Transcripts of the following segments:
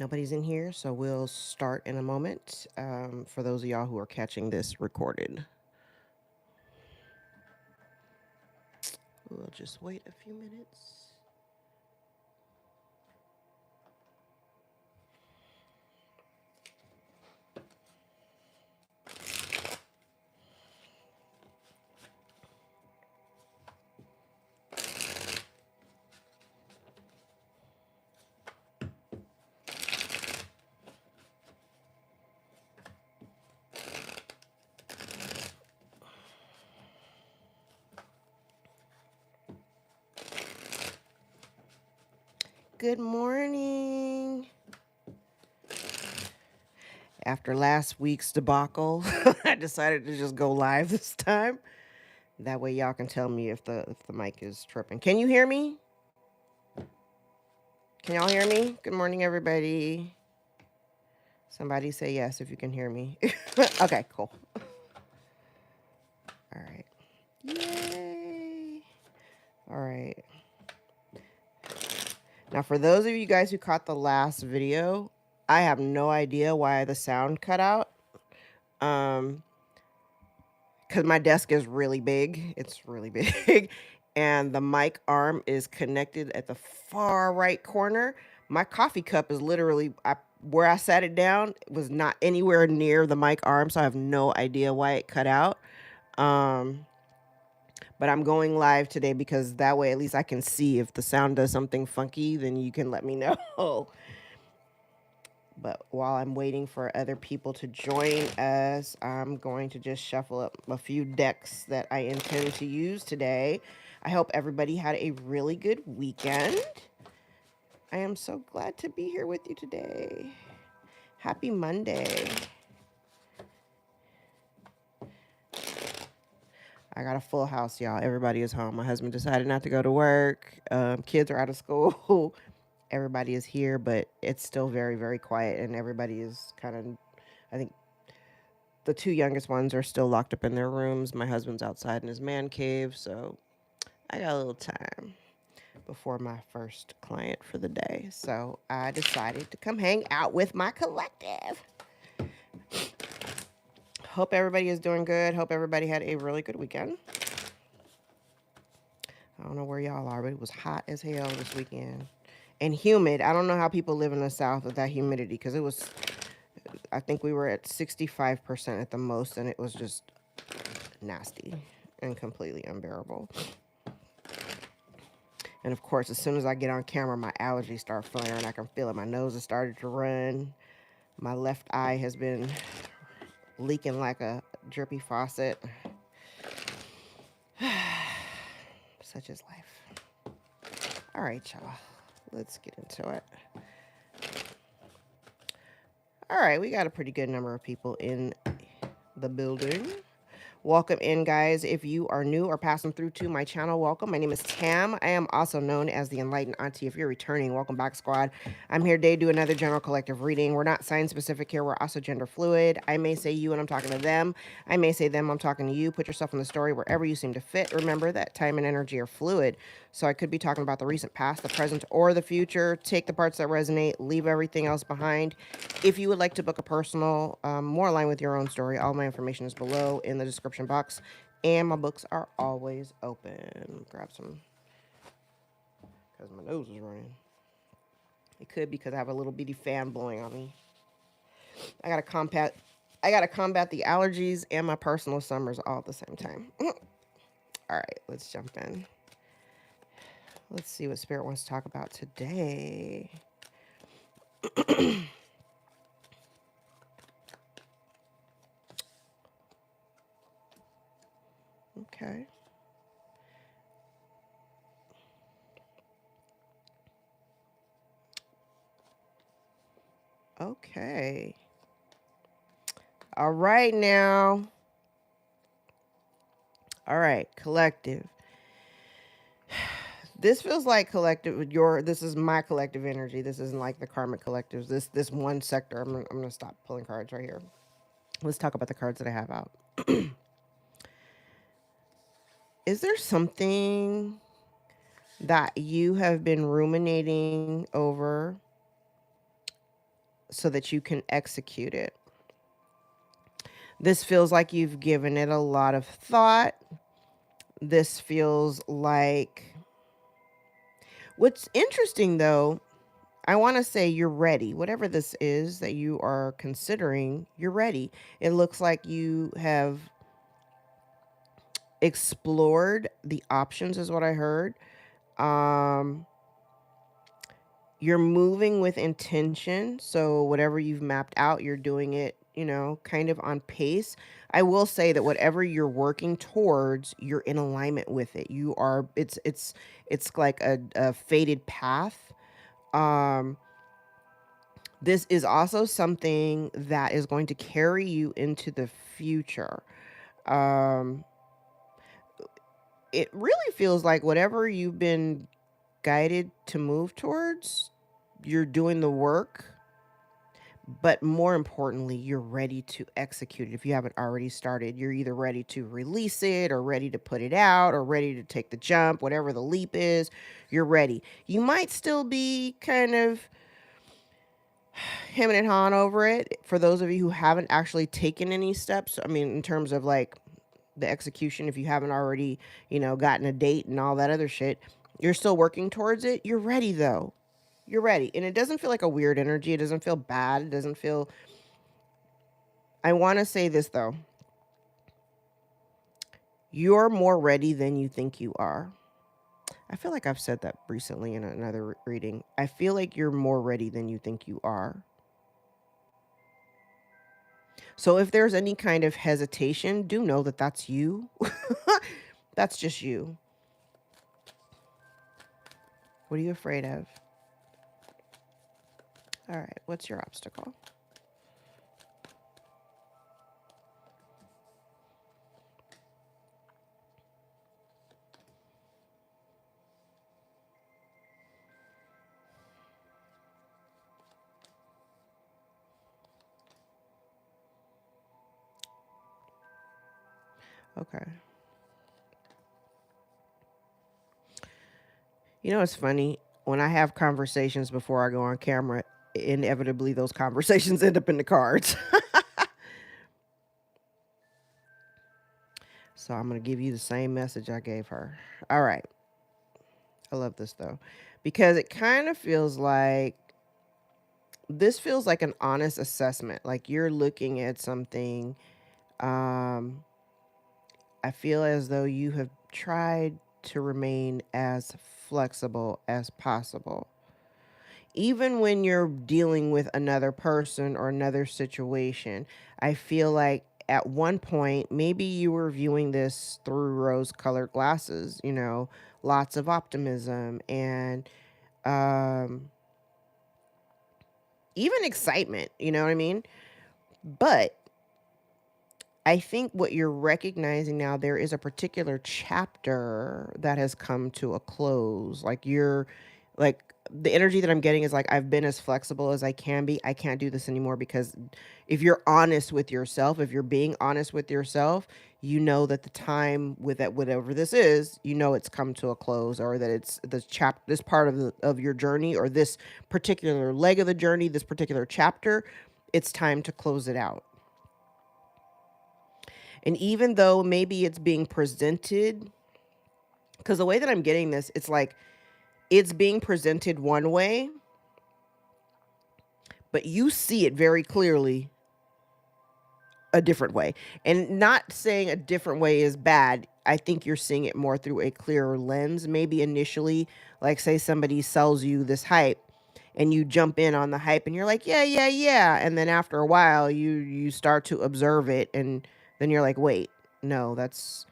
Nobody's in here, so we'll start in a moment. For those of y'all who are catching this recorded, we'll just wait a few minutes. Good morning. After last week's debacle, I decided to just go live this time. That way y'all can tell me if the mic is tripping. Can you hear me? Can y'all hear me? Good morning, everybody. Somebody say yes if you can hear me. Okay, cool. All right. Yay. All right. Now, for those of you guys who caught the last video, I have no idea why the sound cut out. Because my desk is really big. It's really big. And the mic arm is connected at the far right corner. My coffee cup is literally where I sat it down. It was not anywhere near the mic arm, so I have no idea why it cut out. But I'm going live today because that way at least I can see if the sound does something funky, then you can let me know. But while I'm waiting for other people to join us, I'm going to just shuffle up a few decks that I intend to use today. I hope everybody had a really good weekend. I am so glad to be here with you today. Happy Monday. I got a full house, y'all. Everybody is home. My husband decided not to go to work. Kids are out of school. Everybody is here, but it's still very, very quiet, and everybody is kind of, I think the two youngest ones are still locked up in their rooms. My husband's outside in his man cave, so I got a little time before my first client for the day. So I decided to come hang out with my collective. Hope everybody is doing good. Hope everybody had a really good weekend. I don't know where y'all are, but it was hot as hell this weekend. And humid. I don't know how people live in the South with that humidity, because it was, I think we were at 65% at the most, and it was just nasty and completely unbearable. And of course, as soon as I get on camera, my allergies start flaring. I can feel it. My nose has started to run. My left eye has been leaking like a drippy faucet. Such is life. All right, y'all. Let's get into it. All right, we got a pretty good number of people in the building. Welcome in, guys. If you are new or passing through to my channel, welcome. My name is Tam. I am also known as the Enlightened Auntie. If you're returning, welcome back, squad. I'm here today to do another general collective reading. We're not sign specific here. We're also gender fluid. I may say you when I'm talking to them. I may say them, I'm talking to you. Put yourself in the story wherever you seem to fit. Remember that time and energy are fluid. So I could be talking about the recent past, the present, or the future. Take the parts that resonate. Leave everything else behind. If you would like to book a personal, more aligned with your own story, all my information is below in the description box. And my books are always open. Grab some, because my nose is running. It could be because I have a little bitty fan blowing on me. I gotta combat the allergies and my personal summers all at the same time. All right, let's jump in. Let's see what Spirit wants to talk about today. Okay. Okay. All right now. All right, collective. This feels like collective. This is my collective energy. This isn't like the karmic collectives. This one sector. I'm gonna stop pulling cards right here. Let's talk about the cards that I have out. Is there something that you have been ruminating over so that you can execute it. This feels like you've given it a lot of thought. This feels like, what's interesting though, I want to say you're ready. Whatever this is that you are considering, you're ready. It looks like you have explored the options is what I heard. You're moving with intention. So whatever you've mapped out, you're doing it, you know, kind of on pace. I will say that whatever you're working towards, you're in alignment with it. You are, it's like a fated path. This is also something that is going to carry you into the future. It really feels like whatever you've been guided to move towards, you're doing the work, but more importantly, you're ready to execute it. If you haven't already started, you're either ready to release it or ready to put it out or ready to take the jump, whatever the leap is, you're ready. You might still be kind of hemming and hawing over it. For those of you who haven't actually taken any steps, I mean, in terms of like the execution, if you haven't already, you know, gotten a date and all that other shit, you're still working towards it. You're ready though. You're ready. And it doesn't feel like a weird energy. It doesn't feel bad. It doesn't feel, I want to say this though. You're more ready than you think you are. I feel like I've said that recently in another reading. I feel like you're more ready than you think you are. So if there's any kind of hesitation, do know that that's you. That's just you. What are you afraid of? All right, what's your obstacle? Okay. You know, it's funny. When I have conversations before I go on camera, inevitably those conversations end up in the cards. So I'm going to give you the same message I gave her. All right. I love this though, because it kind of feels like this feels like an honest assessment. Like you're looking at something. I feel as though you have tried to remain as flexible as possible. Even when you're dealing with another person or another situation, I feel like at one point, maybe you were viewing this through rose colored glasses, you know, lots of optimism and um, even excitement, you know what I mean? But I think what you're recognizing now, there is a particular chapter that has come to a close. Like you're like the energy that I'm getting is like I've been as flexible as I can be. I can't do this anymore because if you're honest with yourself, if you're being honest with yourself, you know that the time with that whatever this is, you know it's come to a close or that it's this part of of your journey or this particular leg of the journey, this particular chapter, it's time to close it out. And even though maybe it's being presented, because the way that I'm getting this, it's like it's being presented one way, but you see it very clearly a different way. And not saying a different way is bad. I think you're seeing it more through a clearer lens. Maybe initially, like say somebody sells you this hype and you jump in on the hype and you're like, yeah, yeah, yeah. And then after a while you start to observe it and then you're like, wait, no, that's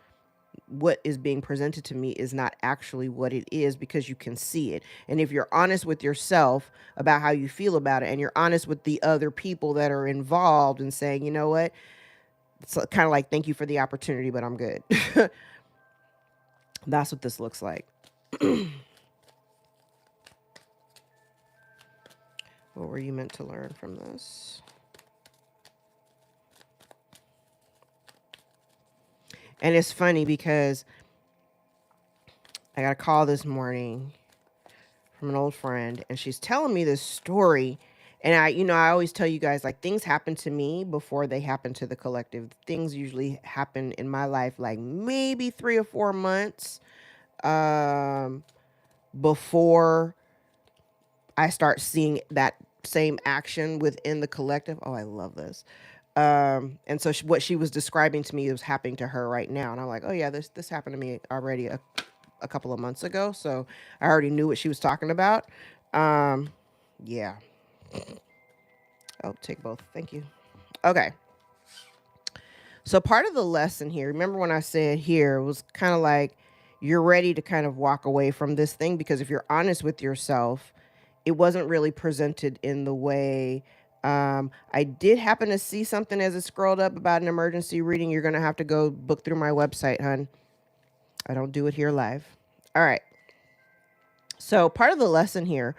what is being presented to me is not actually what it is because you can see it. And if you're honest with yourself about how you feel about it and you're honest with the other people that are involved and saying, you know what, it's kind of like, thank you for the opportunity, but I'm good. That's what this looks like. What were you meant to learn from this? And it's funny because I got a call this morning from an old friend and she's telling me this story And I always tell you guys, like, things happen to me before they happen to the collective. Things usually happen in my life like maybe 3 or 4 months um, before I start seeing that same action within the collective. Oh, I love this. And so what she was describing to me was happening to her right now. And I'm like, oh yeah, this happened to me already a couple of months ago. So I already knew what she was talking about. Yeah. Oh, take both. Thank you. Okay. So part of the lesson here, remember when I said here, was kind of like you're ready to kind of walk away from this thing, because if you're honest with yourself, it wasn't really presented in the way. I did happen to see something as it scrolled up about an emergency reading. You're going to have to go book through my website, hun. I don't do it here live. All right. So part of the lesson here,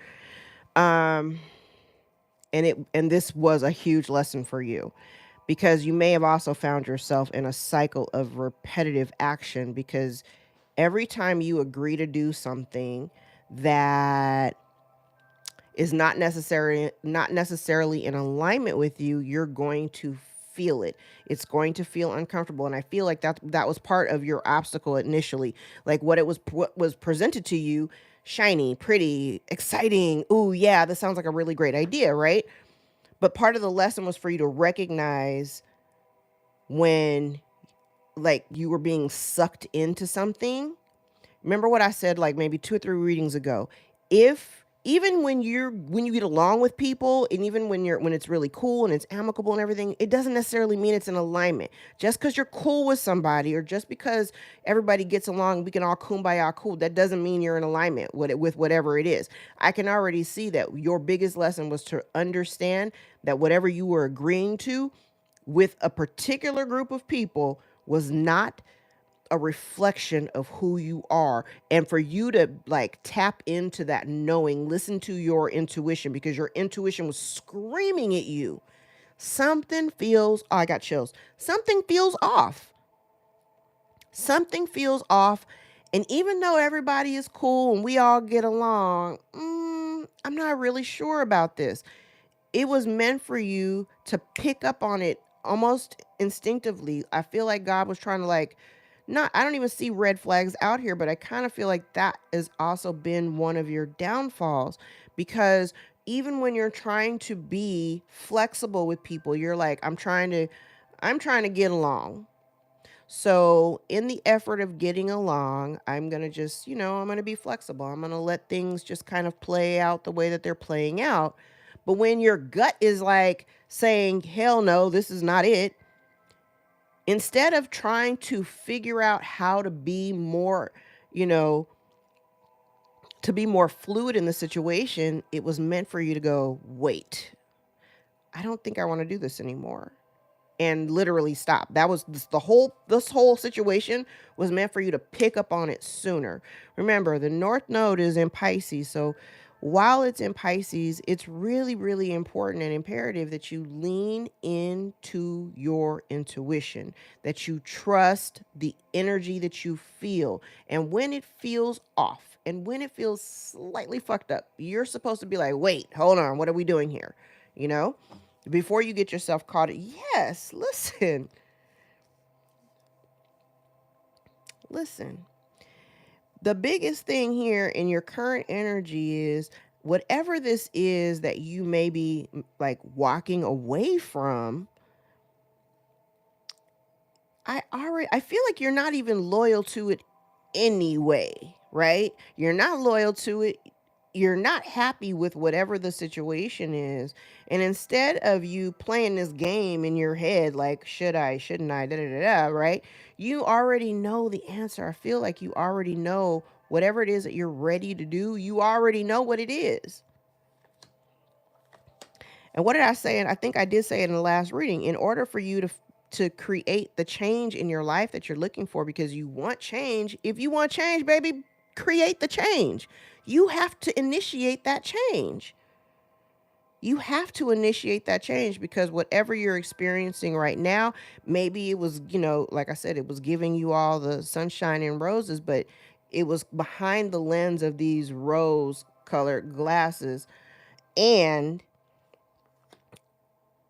um, and this was a huge lesson for you, because you may have also found yourself in a cycle of repetitive action, because every time you agree to do something that is not necessarily in alignment with you, you're going to feel it. It's going to feel uncomfortable. And I feel like that was part of your obstacle initially. Like what was presented to you, shiny, pretty, exciting. Ooh, yeah, this sounds like a really great idea, right? But part of the lesson was for you to recognize when, like, you were being sucked into something. Remember what I said like maybe 2 or 3 readings ago. If even when you get along with people, and even when it's really cool and it's amicable and everything, it doesn't necessarily mean it's in alignment. Just because you're cool with somebody, or just because everybody gets along, we can all kumbaya cool, that doesn't mean you're in alignment with whatever it is. I can already see that your biggest lesson was to understand that whatever you were agreeing to with a particular group of people was not a reflection of who you are. And for you to like tap into that knowing, listen to your intuition, because your intuition was screaming at you. Something feels, oh, I got chills. Something feels off. Something feels off. And even though everybody is cool and we all get along, I'm not really sure about this. It was meant for you to pick up on it almost instinctively. I feel like God was trying to like, not, I don't even see red flags out here, but I kind of feel like that has also been one of your downfalls, because even when you're trying to be flexible with people, you're like, I'm trying to get along. So in the effort of getting along, I'm going to just, I'm going to be flexible. I'm going to let things just kind of play out the way that they're playing out. But when your gut is like saying, hell no, this is not it, instead of trying to figure out how to be more, you know, to be more fluid in the situation, it was meant for you to go, wait, I don't think I want to do this anymore. And literally stop. That was this whole situation was meant for you to pick up on it sooner. Remember, the North Node is in Pisces. So while it's in Pisces, it's really, really important and imperative that you lean into your intuition, that you trust the energy that you feel. And when it feels off and when it feels slightly fucked up, you're supposed to be like, wait, hold on, what are we doing here? You know? Before you get yourself caught. Yes, listen. The biggest thing here in your current energy is whatever this is that you may be like walking away from. I feel like you're not even loyal to it anyway, right? You're not loyal to it. You're not happy with whatever the situation is. And instead of you playing this game in your head, like, should I, shouldn't I, da da da da, right? You already know the answer. I feel like you already know whatever it is that you're ready to do. You already know what it is. And what did I say? And I think I did say it in the last reading. In order for you to create the change in your life that you're looking for, because you want change. If you want change, baby, create the change. You have to initiate that change. You have to initiate that change, because whatever you're experiencing right now, maybe it was, like I said, it was giving you all the sunshine and roses, but it was behind the lens of these rose colored glasses. And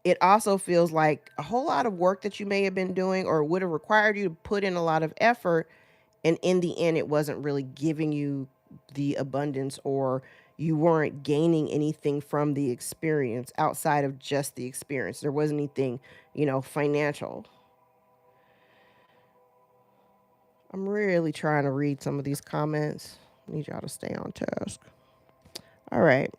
it also feels like a whole lot of work that you may have been doing or would have required you to put in a lot of effort. And in the end, it wasn't really giving you the abundance, or you weren't gaining anything from the experience outside of just the experience. There wasn't anything, financial. I'm really trying to read some of these comments. I need y'all to stay on task. All right.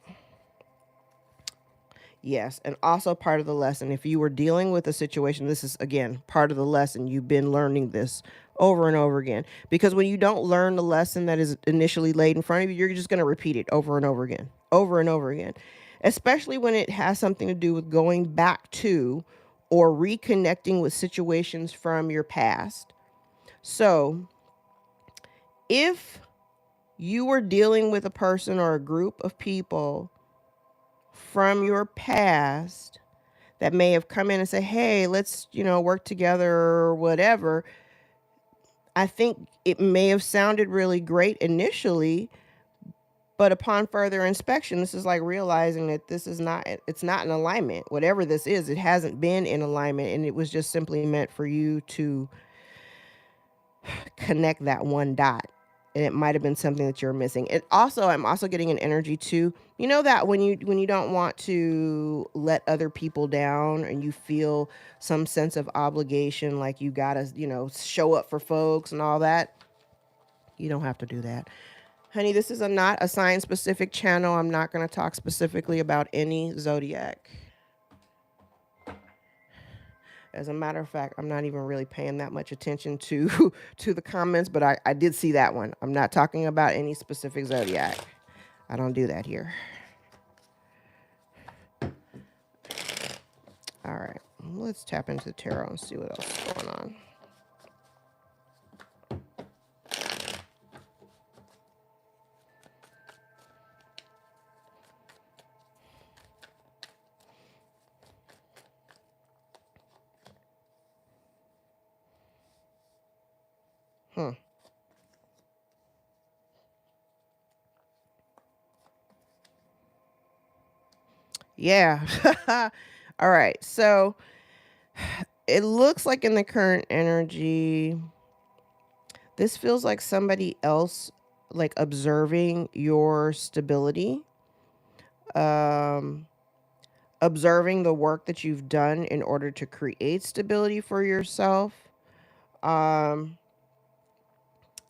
Yes, and also part of the lesson, if you were dealing with a situation, this is, again, part of the lesson. You've been learning this over and over again. Because when you don't learn the lesson that is initially laid in front of you, you're just going to repeat it over and over again, over and over again. Especially when it has something to do with going back to or reconnecting with situations from your past. So if you were dealing with a person or a group of people from your past that may have come in and say, hey, let's, work together or whatever, I think it may have sounded really great initially, but upon further inspection, this is like realizing that it's not in alignment. Whatever this is, it hasn't been in alignment, and it was just simply meant for you to connect that one dot. And it might have been something that you're missing. I'm also getting an energy too. You know that when you don't want to let other people down and you feel some sense of obligation, like you gotta, show up for folks and all that. You don't have to do that. Honey, this is not a sign specific channel. I'm not going to talk specifically about any zodiac. As a matter of fact, I'm not even really paying that much attention to to the comments, but I did see that one. I'm not talking about any specific zodiac. I don't do that here. All right, let's tap into the tarot and see what else is going on. Yeah. All right. So it looks like in the current energy, this feels like somebody else like observing your stability, observing the work that you've done in order to create stability for yourself.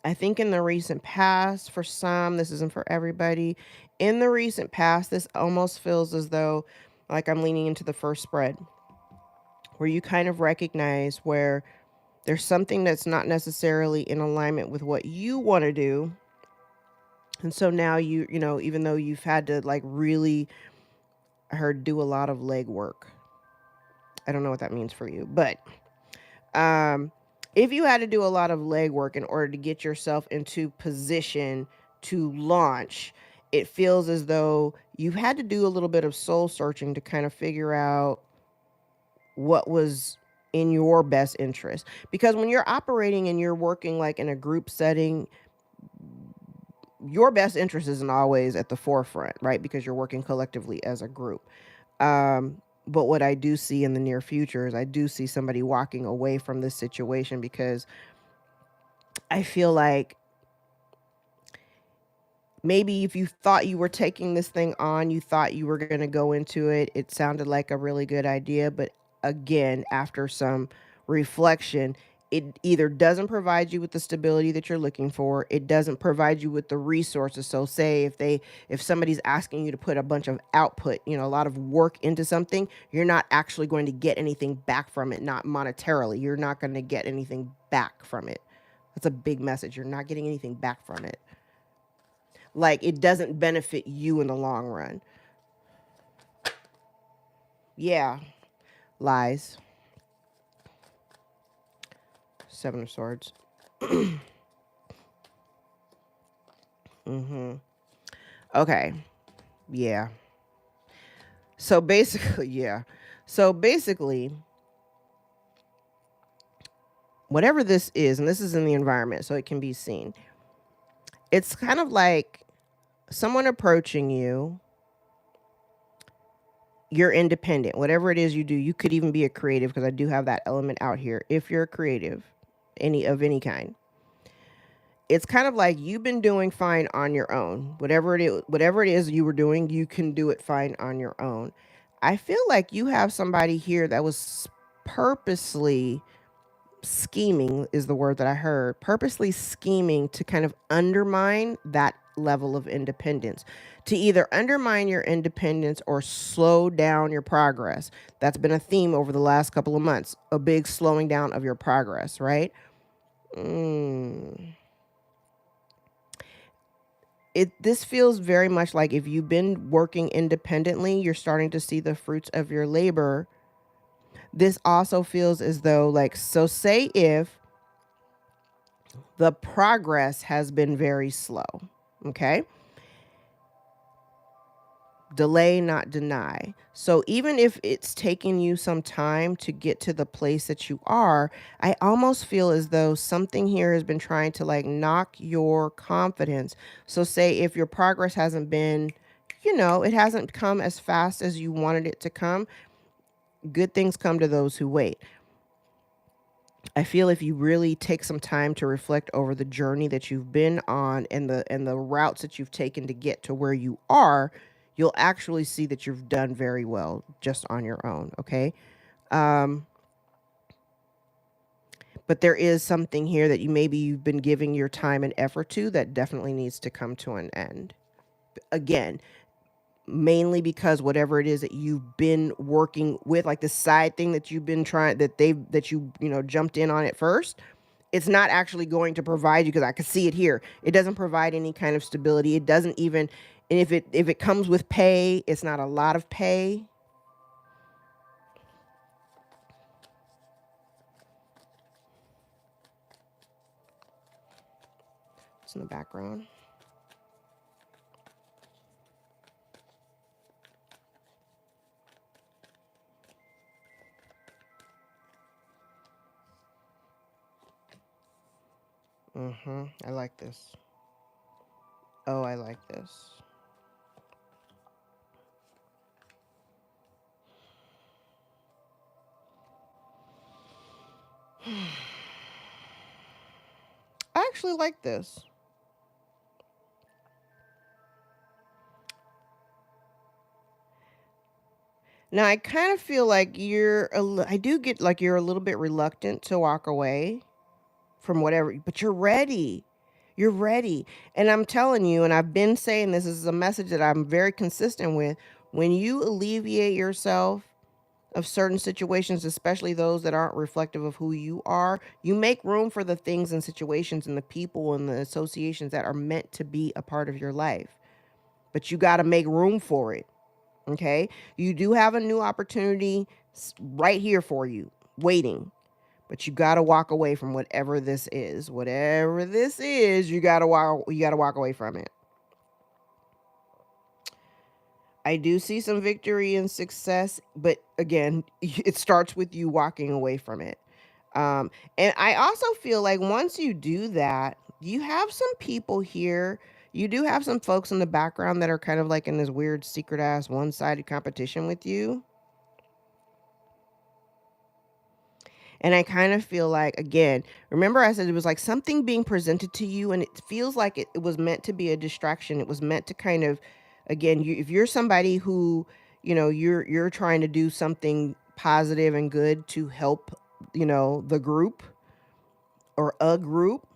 I think in the recent past, for some, this isn't for everybody. In the recent past, this almost feels as though like I'm leaning into the first spread, where you kind of recognize where there's something that's not necessarily in alignment with what you want to do. And so now even though you've had to like really do a lot of leg work. I don't know what that means for you, but if you had to do a lot of legwork in order to get yourself into position to launch, it feels as though you had to do a little bit of soul searching to kind of figure out what was in your best interest. Because when you're operating and you're working like in a group setting, your best interest isn't always at the forefront, right? Because you're working collectively as a group. But what I do see in the near future is I do see somebody walking away from this situation, because I feel like maybe if you thought you were taking this thing on, you thought you were going to go into it, it sounded like a really good idea. But again, after some reflection, it either doesn't provide you with the stability that you're looking for, it doesn't provide you with the resources. So say if somebody's asking you to put a bunch of output, a lot of work into something, you're not actually going to get anything back from it, not monetarily. You're not going to get anything back from it. That's a big message. You're not getting anything back from it. Like, it doesn't benefit you in the long run. Yeah. Lies. Seven of Swords. Okay. Yeah. So basically, yeah. So basically, whatever this is, and this is in the environment, so it can be seen. It's kind of like someone approaching you you're independent. Whatever it is you do, you could even be a creative, because I do have that element out here. If you're a creative, any kind, it's kind of like you've been doing fine on your own. Whatever it is you were doing, you can do it fine on your own. I feel like you have somebody here that was purposely scheming, is the word that I heard, purposely scheming to kind of undermine that level of independence, to either undermine your independence or slow down your progress. That's been a theme over the last couple of months, a big slowing down of your progress, right? This feels very much like if you've been working independently, you're starting to see the fruits of your labor. This also feels as though, like, so say if the progress has been very slow, okay? Delay, not deny. So even if it's taking you some time to get to the place that you are, I almost feel as though something here has been trying to like knock your confidence. So say if your progress hasn't been, it hasn't come as fast as you wanted it to come, good things come to those who wait. I feel if you really take some time to reflect over the journey that you've been on and the routes that you've taken to get to where you are, you'll actually see that you've done very well just on your own, okay? But there is something here that you've been giving your time and effort to that definitely needs to come to an end. Again, mainly because whatever it is that you've been working with, like the side thing that you've been trying, that you jumped in on it first, it's not actually going to provide you, because I can see it here. It doesn't provide any kind of stability. It doesn't even, and if it comes with pay, it's not a lot of pay. It's in the background. I like this. Oh, I like this. I actually like this. Now, I kind of feel like I do get like you're a little bit reluctant to walk away from whatever, but you're ready. You're ready. And I'm telling you, and I've been saying this is a message that I'm very consistent with. When you alleviate yourself of certain situations, especially those that aren't reflective of who you are, you make room for the things and situations and the people and the associations that are meant to be a part of your life. But you got to make room for it. Okay. You do have a new opportunity right here for you, waiting. But you got to walk away from whatever this is. Whatever this is, you got to walk away from it. I do see some victory and success, but again, it starts with you walking away from it. And I also feel like once you do that, you have some people here. You do have some folks in the background that are kind of like in this weird secret ass one-sided competition with you. And I kind of feel like, again, remember I said it was like something being presented to you, and it feels like it was meant to be a distraction. It was meant to kind of, again, if you're somebody who, you're trying to do something positive and good to help, the group or a group,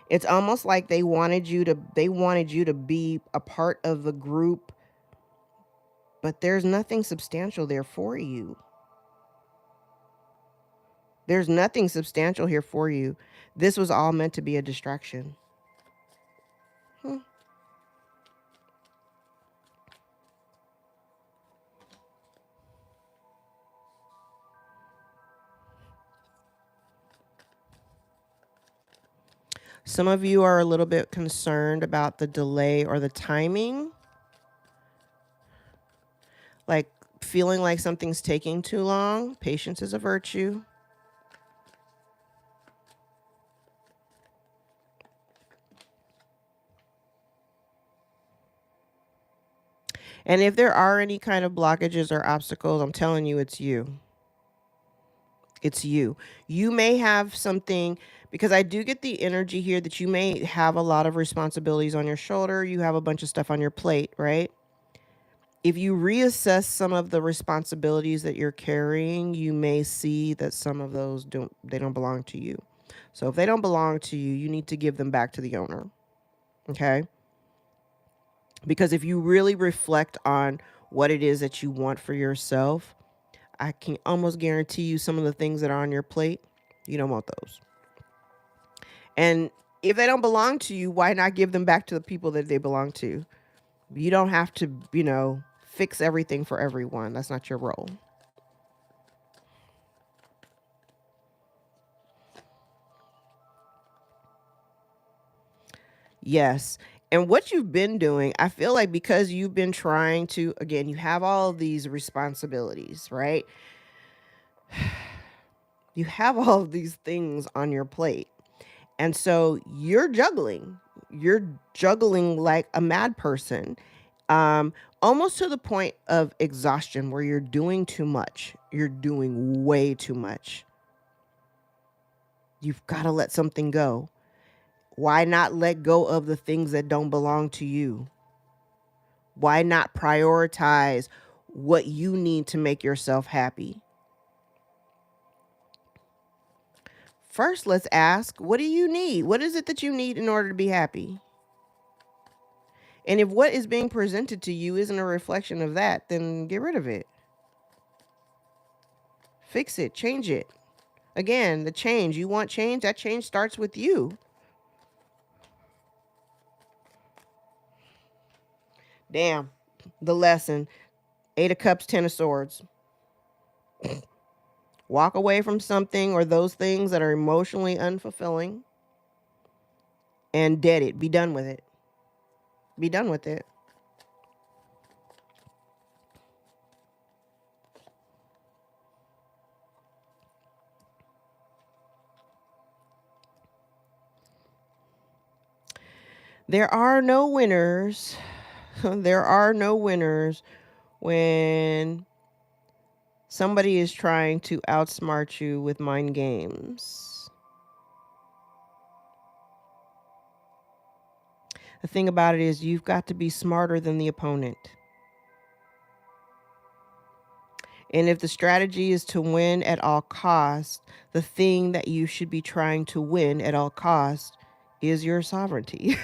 it's almost like they wanted you to be a part of the group, but there's nothing substantial there for you. There's nothing substantial here for you. This was all meant to be a distraction. Some of you are a little bit concerned about the delay or the timing, like feeling like something's taking too long. Patience is a virtue. And if there are any kind of blockages or obstacles, I'm telling you, it's you. It's you. You may have something, because I do get the energy here that you may have a lot of responsibilities on your shoulder. You have a bunch of stuff on your plate, right? If you reassess some of the responsibilities that you're carrying, you may see that some of those don't belong to you. So if they don't belong to you, you need to give them back to the owner. Okay? Because if you really reflect on what it is that you want for yourself, I can almost guarantee you some of the things that are on your plate, you don't want those. And if they don't belong to you, why not give them back to the people that they belong to? You don't have to, fix everything for everyone. That's not your role. Yes. And what you've been doing, I feel like because you've been trying to, again, you have all of these responsibilities, right? You have all of these things on your plate. And so you're juggling. You're juggling like a mad person, almost to the point of exhaustion where you're doing too much. You're doing way too much. You've got to let something go. Why not let go of the things that don't belong to you? Why not prioritize what you need to make yourself happy? First, let's ask, what do you need? What is it that you need in order to be happy? And if what is being presented to you isn't a reflection of that, then get rid of it. Fix it, change it. Again, the change, you want change, that change starts with you. Damn, the lesson. 8 of Cups, 10 of Swords. Walk away from something or those things that are emotionally unfulfilling and dead it. Be done with it. Be done with it. There are no winners. There are no winners when somebody is trying to outsmart you with mind games. The thing about it is you've got to be smarter than the opponent. And if the strategy is to win at all costs, the thing that you should be trying to win at all costs is your sovereignty.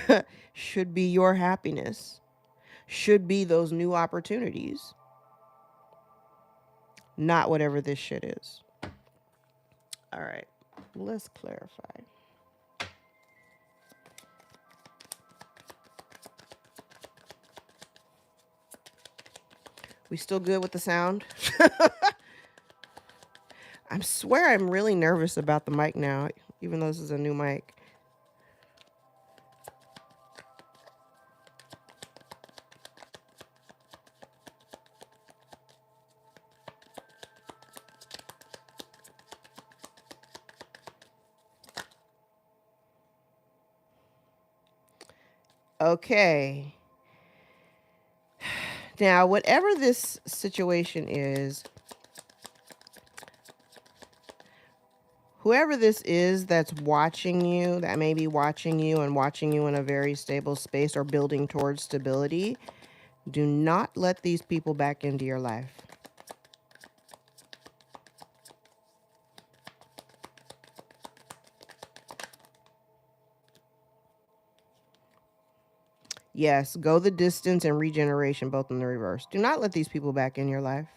Should be your happiness. Should be those new opportunities. Not whatever this shit is. All right, let's clarify. We still good with the sound? I swear I'm really nervous about the mic now, even though this is a new mic. Okay. Now, whatever this situation is, whoever this is that's watching you, that may be watching you and watching you in a very stable space or building towards stability, do not let these people back into your life. Yes, go the distance and regeneration, both in the reverse. Do not let these people back in your life.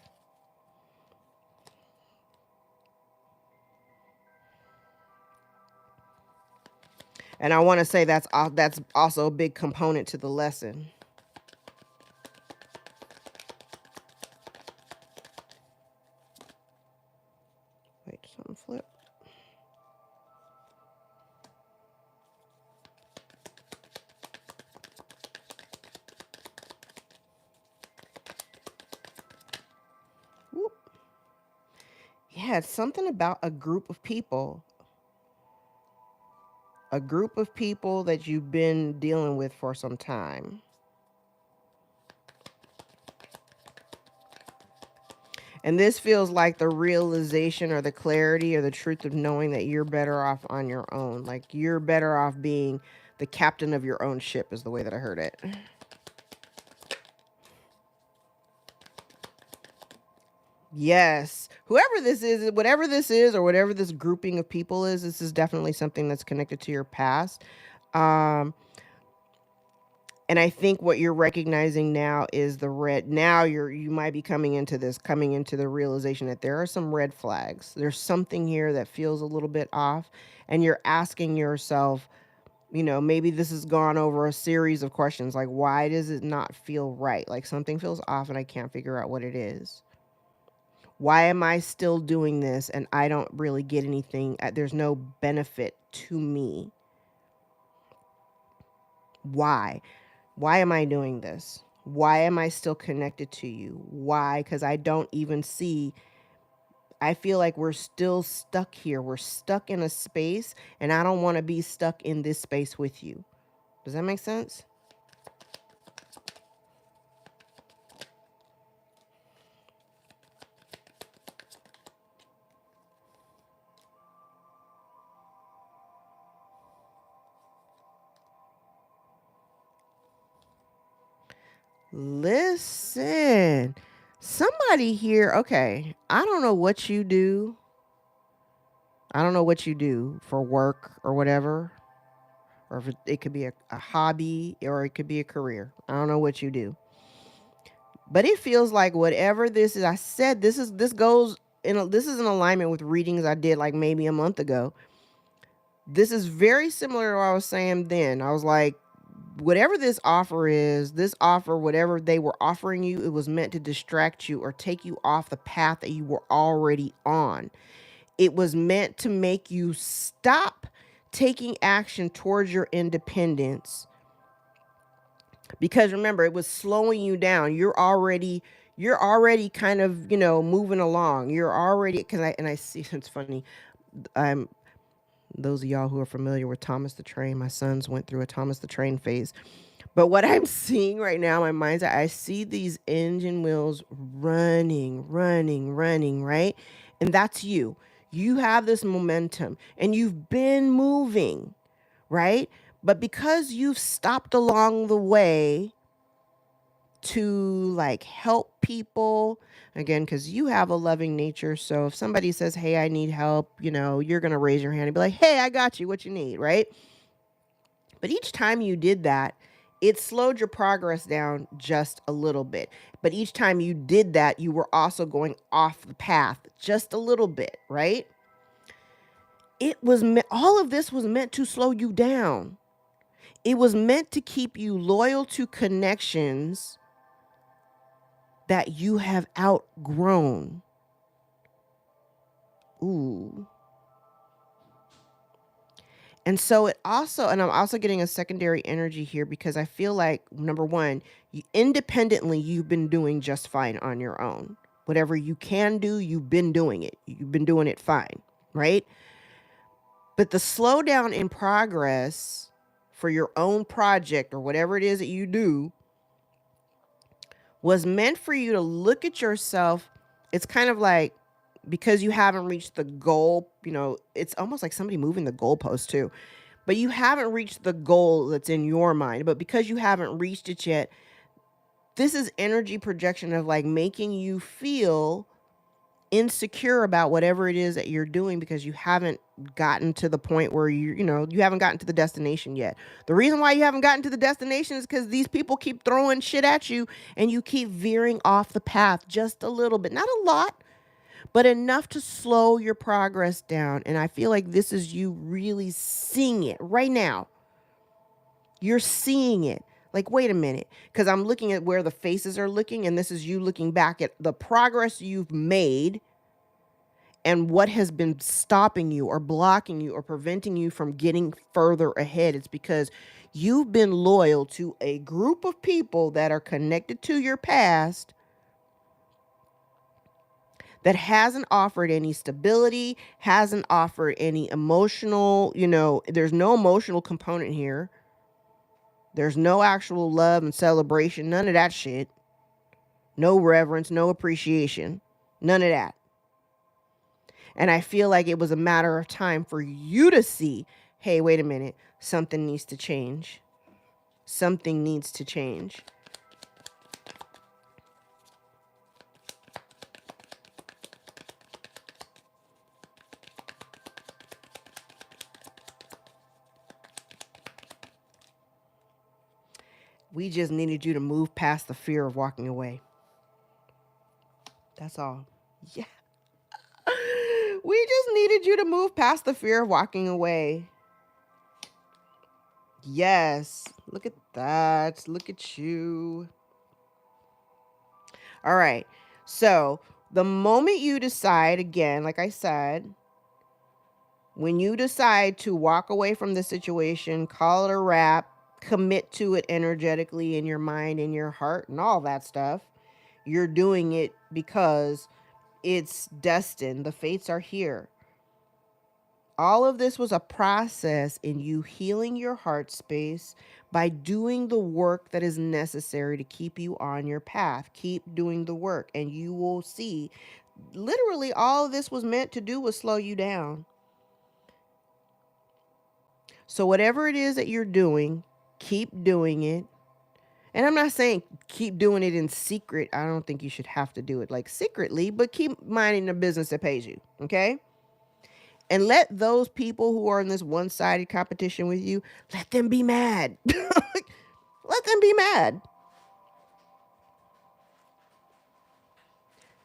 And I want to say that's also a big component to the lesson. Wait, something flip. Whoop. Yeah, it's something about a group of people. A group of people that you've been dealing with for some time. And this feels like the realization or the clarity or the truth of knowing that you're better off on your own. Like you're better off being the captain of your own ship is the way that I heard it. Yes. Whoever this is, whatever this is, or whatever this grouping of people is, this is definitely something that's connected to your past. And I think what you're recognizing now is the red. Now you might be coming into the realization that there are some red flags. There's something here that feels a little bit off. And you're asking yourself, maybe this has gone over a series of questions. Like, why does it not feel right? Like something feels off and I can't figure out what it is. Why am I still doing this and I don't really get anything? There's no benefit to me. Why? Why am I doing this? Why am I still connected to you? Why? Because I don't even see. I feel like we're still stuck here. We're stuck in a space, and I don't want to be stuck in this space with you. Does that make sense? Listen, somebody here, okay, I don't know what you do. I don't know what you do for work or whatever, or if it could be a hobby or it could be a career. I don't know what you do. But it feels like whatever this is, I said this is in alignment with readings I did like maybe a month ago. This is very similar to what I was saying then. I was like, whatever this offer is, whatever they were offering you, it was meant to distract you or take you off the path that you were already on. It was meant to make you stop taking action towards your independence. Because remember, it was slowing you down. You're already kind of, moving along. You're already, I see, it's funny. Those of y'all who are familiar with Thomas the Train, my sons went through a Thomas the Train phase. But what I'm seeing right now, my mind's eye, I see these engine wheels running, right? And that's you. You have this momentum and you've been moving, right? But because you've stopped along the way to like help people, again, because you have a loving nature. So if somebody says, hey, I need help, you're going to raise your hand and be like, hey, I got you, what you need, right? But each time you did that, it slowed your progress down just a little bit. But each time you did that, you were also going off the path just a little bit, right? All of this was meant to slow you down. It was meant to keep you loyal to connections that you have outgrown. Ooh. And so and I'm also getting a secondary energy here because I feel like, number one, independently, you've been doing just fine on your own. Whatever you can do, you've been doing it. You've been doing it fine, right? But the slowdown in progress for your own project or whatever it is that you do was meant for you to look at yourself. It's kind of like, because you haven't reached the goal, it's almost like somebody moving the goalpost too. But you haven't reached the goal that's in your mind. But because you haven't reached it yet, this is energy projection of like making you feel insecure about whatever it is that you're doing because you haven't gotten to the point where you haven't gotten to the destination yet. The reason why you haven't gotten to the destination is because these people keep throwing shit at you and you keep veering off the path just a little bit, not a lot, but enough to slow your progress down. And I feel like this is you really seeing it right now. You're seeing it. Like, wait a minute, because I'm looking at where the faces are looking, and this is you looking back at the progress you've made and what has been stopping you or blocking you or preventing you from getting further ahead. It's because you've been loyal to a group of people that are connected to your past that hasn't offered any stability, hasn't offered any emotional, there's no emotional component here. There's no actual love and celebration, none of that shit. No reverence, no appreciation. None of that. And I feel like it was a matter of time for you to see, hey, wait a minute, something needs to change. Something needs to change. We just needed you to move past the fear of walking away. That's all. Yeah. We just needed you to move past the fear of walking away. Yes. Look at that. Look at you. All right. So the moment you decide, again, like I said, when you decide to walk away from the situation, call it a wrap, commit to it energetically in your mind, in your heart, and all that stuff, you're doing it because it's destined. The fates are here. All of this was a process in you healing your heart space by doing the work that is necessary to keep you on your path. Keep doing the work, and you will see literally all of this was meant to do was slow you down. So whatever it is that you're doing, keep doing it. And I'm not saying keep doing it in secret. I don't think you should have to do it like secretly, but keep minding the business that pays you. Okay. And let those people who are in this one-sided competition with you, let them be mad. Let them be mad.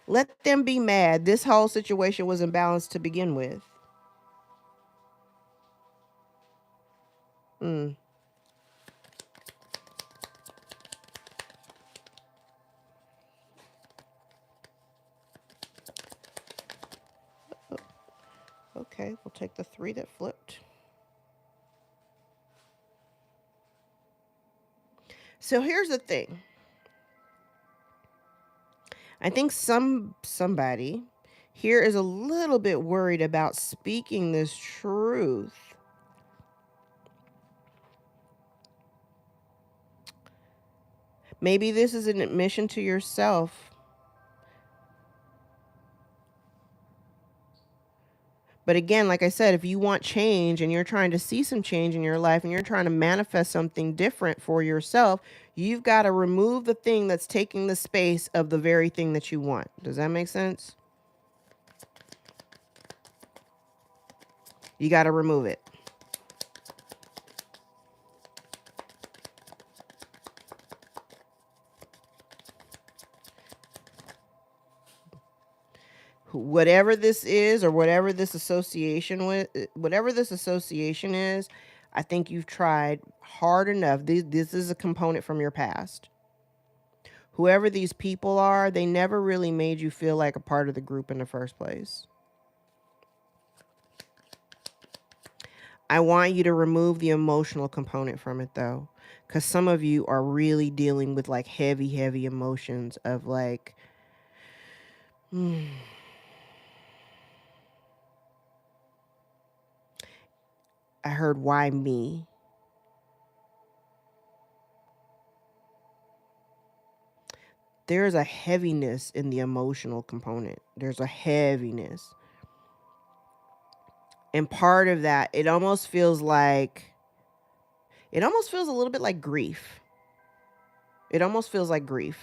Let them be mad. This whole situation was imbalanced to begin with. Mm. Okay, we'll take the 3 that flipped. So here's the thing. I think somebody here is a little bit worried about speaking this truth. Maybe this is an admission to yourself. But again, like I said, if you want change and you're trying to see some change in your life and you're trying to manifest something different for yourself, you've got to remove the thing that's taking the space of the very thing that you want. Does that make sense? You got to remove it. Whatever this is, or whatever this association is, I think you've tried hard enough. This is a component from your past. Whoever these people are, they never really made you feel like a part of the group in the first place. I want you to remove the emotional component from it, though, because some of you are really dealing with like heavy emotions of like, I heard, why me? There's a heaviness in the emotional component. There's a heaviness. And part of that, it almost feels a little bit like grief. It almost feels like grief.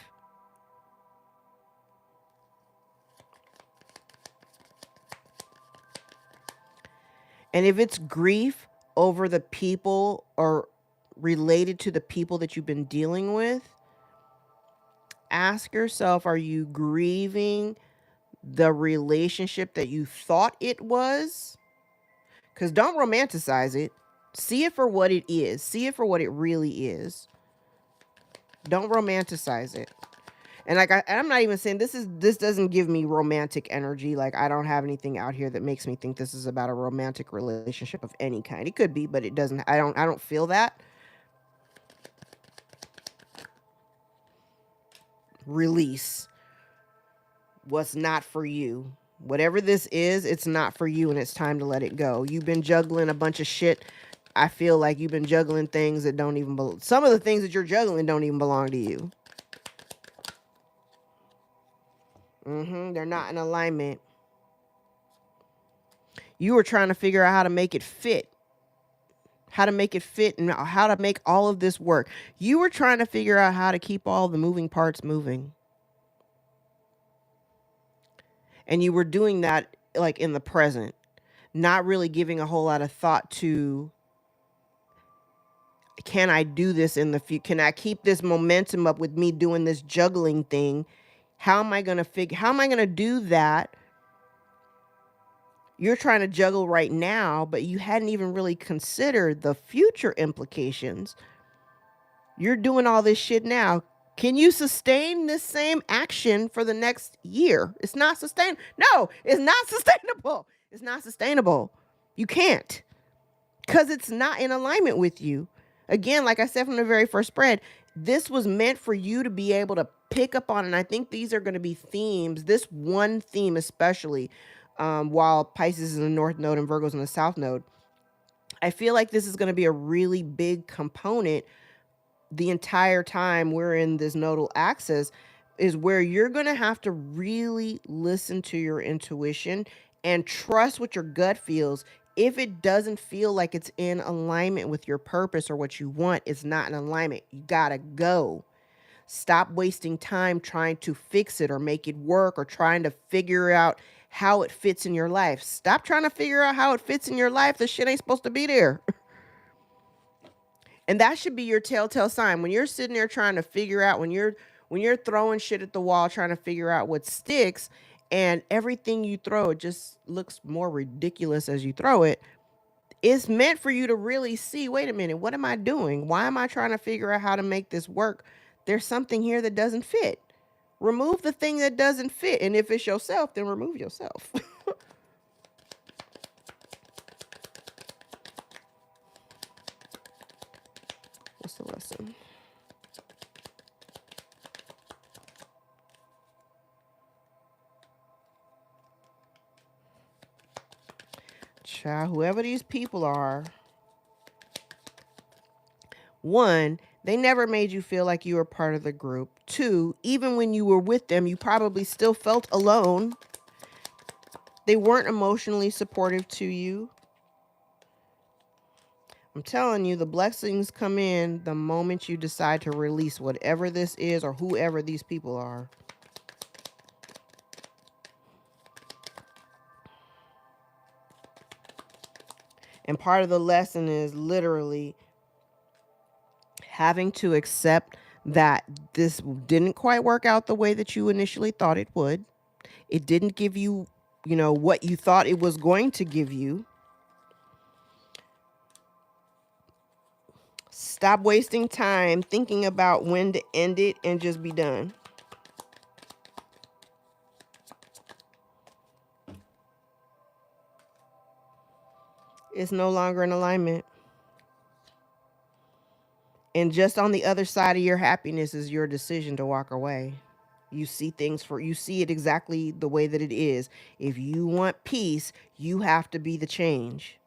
And if it's grief over the people or related to the people that you've been dealing with, ask yourself, are you grieving the relationship that you thought it was? Because don't romanticize it. See it for what it is. See it for what it really is. Don't romanticize it. And like I'm not even saying this doesn't give me romantic energy. Like I don't have anything out here that makes me think this is about a romantic relationship of any kind. It could be, but it doesn't. I don't feel that. Release what's not for you. Whatever this is, it's not for you, and it's time to let it go. You've been juggling a bunch of shit. I feel like you've been juggling things that don't even belong. Some of the things that you're juggling don't even belong to you. They're not in alignment. You were trying to figure out how to make it fit. How to make it fit and how to make all of this work. You were trying to figure out how to keep all the moving parts moving. And you were doing that like in the present, not really giving a whole lot of thought to, can I do this in the future? Can I keep this momentum up with me doing this juggling thing? How am I going to do that? You're trying to juggle right now, but you hadn't even really considered the future implications. You're doing all this shit now. Can you sustain this same action for the next year? It's not sustainable. No, it's not sustainable. It's not sustainable. You can't, because it's not in alignment with you. Again, like I said from the very first spread, this was meant for you to be able to pick up on. And I think these are going to be themes. This one theme especially, while Pisces is in the North Node and Virgo's in the South Node. I feel like this is going to be a really big component the entire time we're in this nodal axis, is where you're going to have to really listen to your intuition and trust what your gut feels. If it doesn't feel like it's in alignment with your purpose or what you want, it's not in alignment. You got to go. Stop wasting time trying to fix it or make it work or trying to figure out how it fits in your life. Stop trying to figure out how it fits in your life. This shit ain't supposed to be there. And that should be your telltale sign. When you're sitting there trying to figure out, when you're throwing shit at the wall, trying to figure out what sticks, and everything you throw, it just looks more ridiculous as you throw it. It's meant for you to really see, wait a minute, what am I doing? Why am I trying to figure out how to make this work? There's something here that doesn't fit. Remove the thing that doesn't fit. And if it's yourself, then remove yourself. What's the lesson? Child, whoever these people are, one, they never made you feel like you were part of the group. Two, even when you were with them, you probably still felt alone. They weren't emotionally supportive to you. I'm telling you, the blessings come in the moment you decide to release whatever this is or whoever these people are. And part of the lesson is literally having to accept that this didn't quite work out the way that you initially thought it would. It didn't give you, what you thought it was going to give you. Stop wasting time thinking about when to end it and just be done. It's no longer in alignment. And just on the other side of your happiness is your decision to walk away. You see it exactly the way that it is. If you want peace, you have to be the change.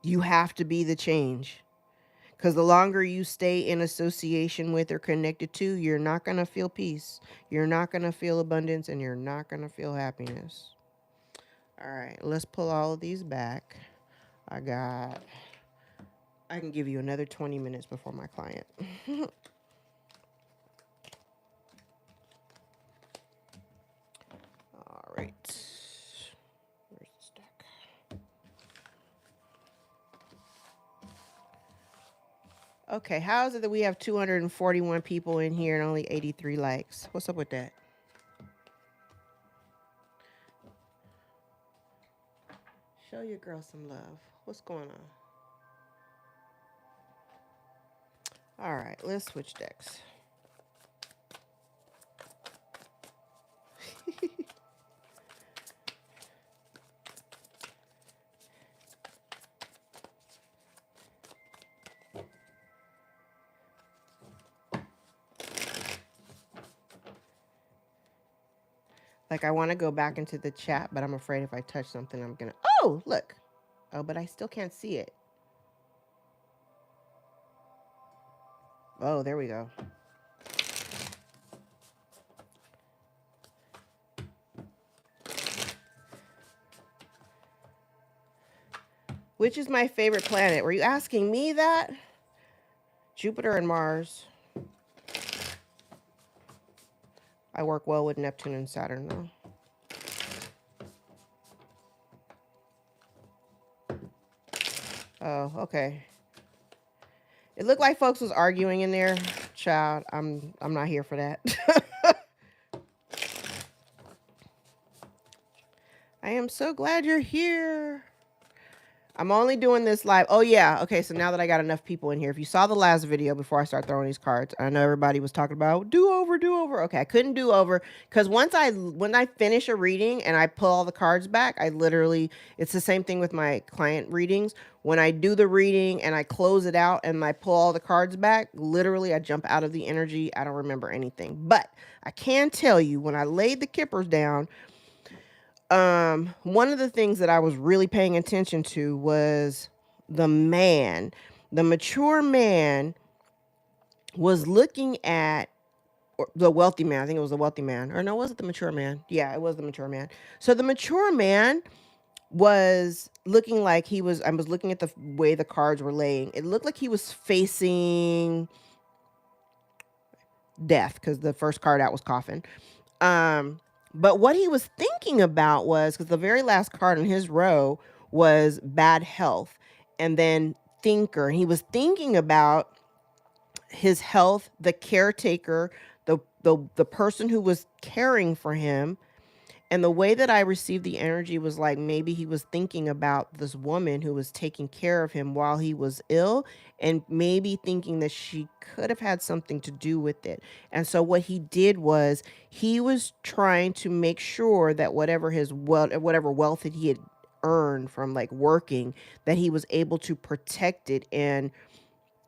You have to be the change. Because the longer you stay in association with or connected to, you're not going to feel peace. You're not going to feel abundance, and you're not going to feel happiness. All right, let's pull all of these back. I can give you another 20 minutes before my client. All right. Where's the stack? Okay, how is it that we have 241 people in here and only 83 likes? What's up with that? Show your girl some love. What's going on? All right, let's switch decks. Like, I want to go back into the chat, but I'm afraid if I touch something, I'm going to... Oh, look. Oh, but I still can't see it. Oh, there we go. Which is my favorite planet? Were you asking me that? Jupiter and Mars. I work well with Neptune and Saturn, though. Oh, okay. It looked like folks was arguing in there. Child, I'm not here for that. I am so glad you're here. I'm only doing this live. Oh, yeah. Okay, so now that I got enough people in here, if you saw the last video before I start throwing these cards, I know everybody was talking about do over, do over. Okay, I couldn't do over because when I finish a reading and I pull all the cards back, I literally, it's the same thing with my client readings. When I do the reading and I close it out and I pull all the cards back, literally I jump out of the energy. I don't remember anything. But I can tell you when I laid the Kippers down, one of the things that I was really paying attention to was the man. The mature man was looking at the wealthy man. I think it was the wealthy man. Or no, was it the mature man? Yeah, it was the mature man. So the mature man was looking like I was looking at the way the cards were laying. It looked like he was facing death because the first card out was coffin. But what he was thinking about was, because the very last card in his row was bad health and then thinker. He was thinking about his health, the caretaker, the person who was caring for him. And the way that I received the energy was like maybe he was thinking about this woman who was taking care of him while he was ill, and maybe thinking that she could have had something to do with it. And so what he did was he was trying to make sure that whatever wealth that he had earned from like working, that he was able to protect it and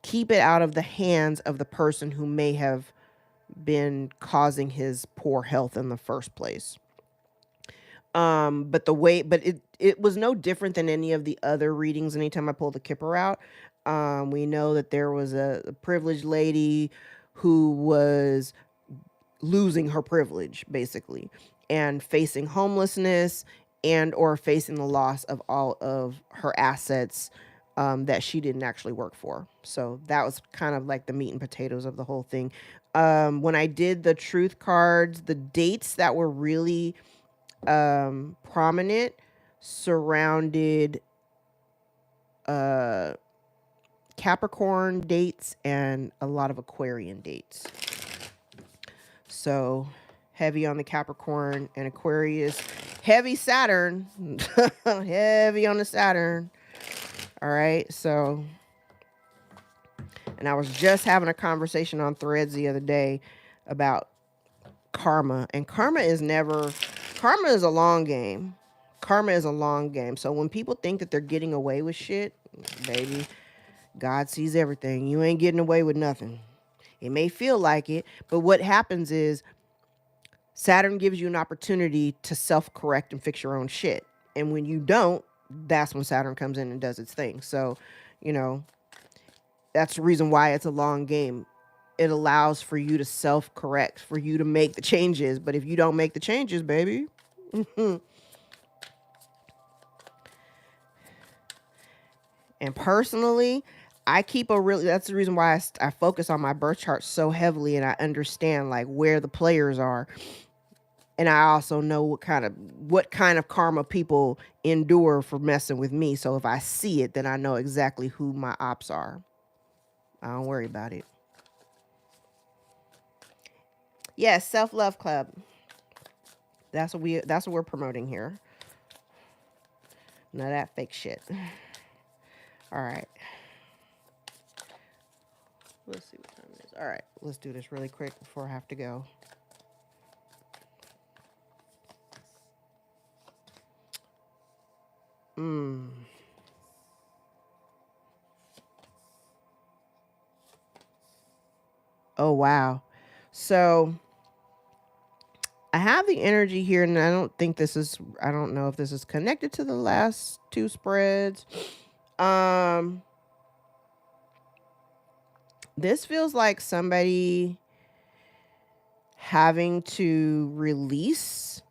keep it out of the hands of the person who may have been causing his poor health in the first place. But it was no different than any of the other readings. Anytime I pull the Kipper out, we know that there was a privileged lady who was losing her privilege basically and facing homelessness and or facing the loss of all of her assets that she didn't actually work for. So that was kind of like the meat and potatoes of the whole thing. When I did the truth cards, the dates that were really prominent surrounded Capricorn dates and a lot of Aquarian dates. So heavy on the Capricorn and Aquarius, heavy Saturn, heavy on the Saturn. All right. So, and I was just having a conversation on Threads the other day about karma, and karma is a long game. Karma is a long game. So when people think that they're getting away with shit, baby, God sees everything. You ain't getting away with nothing. It may feel like it, but what happens is Saturn gives you an opportunity to self-correct and fix your own shit. And when you don't, that's when Saturn comes in and does its thing. So, you know, that's the reason why it's a long game. It allows for you to self-correct, for you to make the changes. But if you don't make the changes, baby. And personally, that's the reason why I focus on my birth chart so heavily, and I understand like where the players are. And I also know what kind of karma people endure for messing with me. So if I see it, then I know exactly who my ops are. I don't worry about it. Yes, self-love club. That's what we're promoting here. None of that fake shit. All right. Let's see what time it is. All right, let's do this really quick before I have to go. Oh, wow. So I have the energy here, and I don't know if this is connected to the last two spreads. This feels like somebody having to release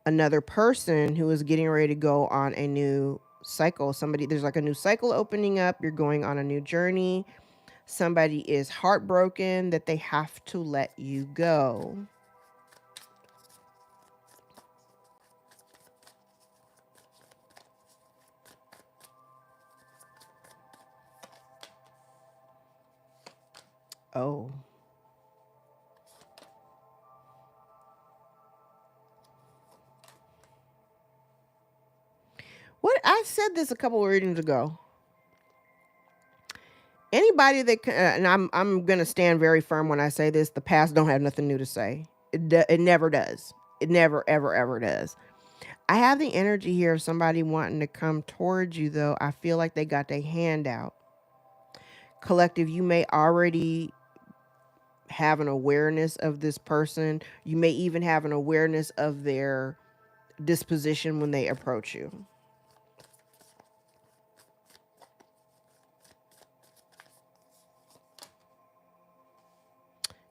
another person who is getting ready to go on a new cycle. There's like a new cycle opening up. You're going on a new journey. Somebody is heartbroken that they have to let you go. Oh. What I said this a couple of readings ago. Anybody that and I'm gonna stand very firm when I say this. The past don't have nothing new to say. It never does. It never ever does. I have the energy here of somebody wanting to come towards you, though. I feel like they got their hand out. Collective, you may already have an awareness of this person. You may even have an awareness of their disposition when they approach you.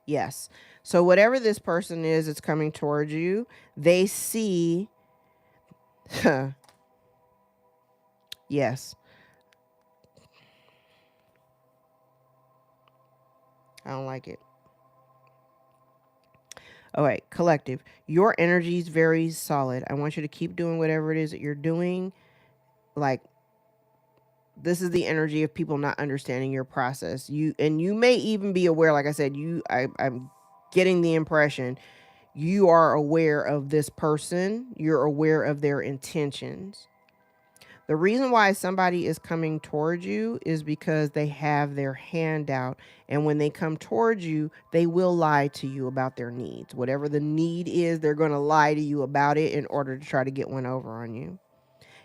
Yes. So whatever this person is that's coming towards you, they see. Yes. I don't like it. All right, collective. Your energy is very solid. I want you to keep doing whatever it is that you're doing. Like, this is the energy of people not understanding your process. You may even be aware, like I said, I'm getting the impression you are aware of this person. You're aware of their intentions. The reason why somebody is coming towards you is because they have their hand out. And when they come towards you, they will lie to you about their needs. Whatever the need is, they're going to lie to you about it in order to try to get one over on you.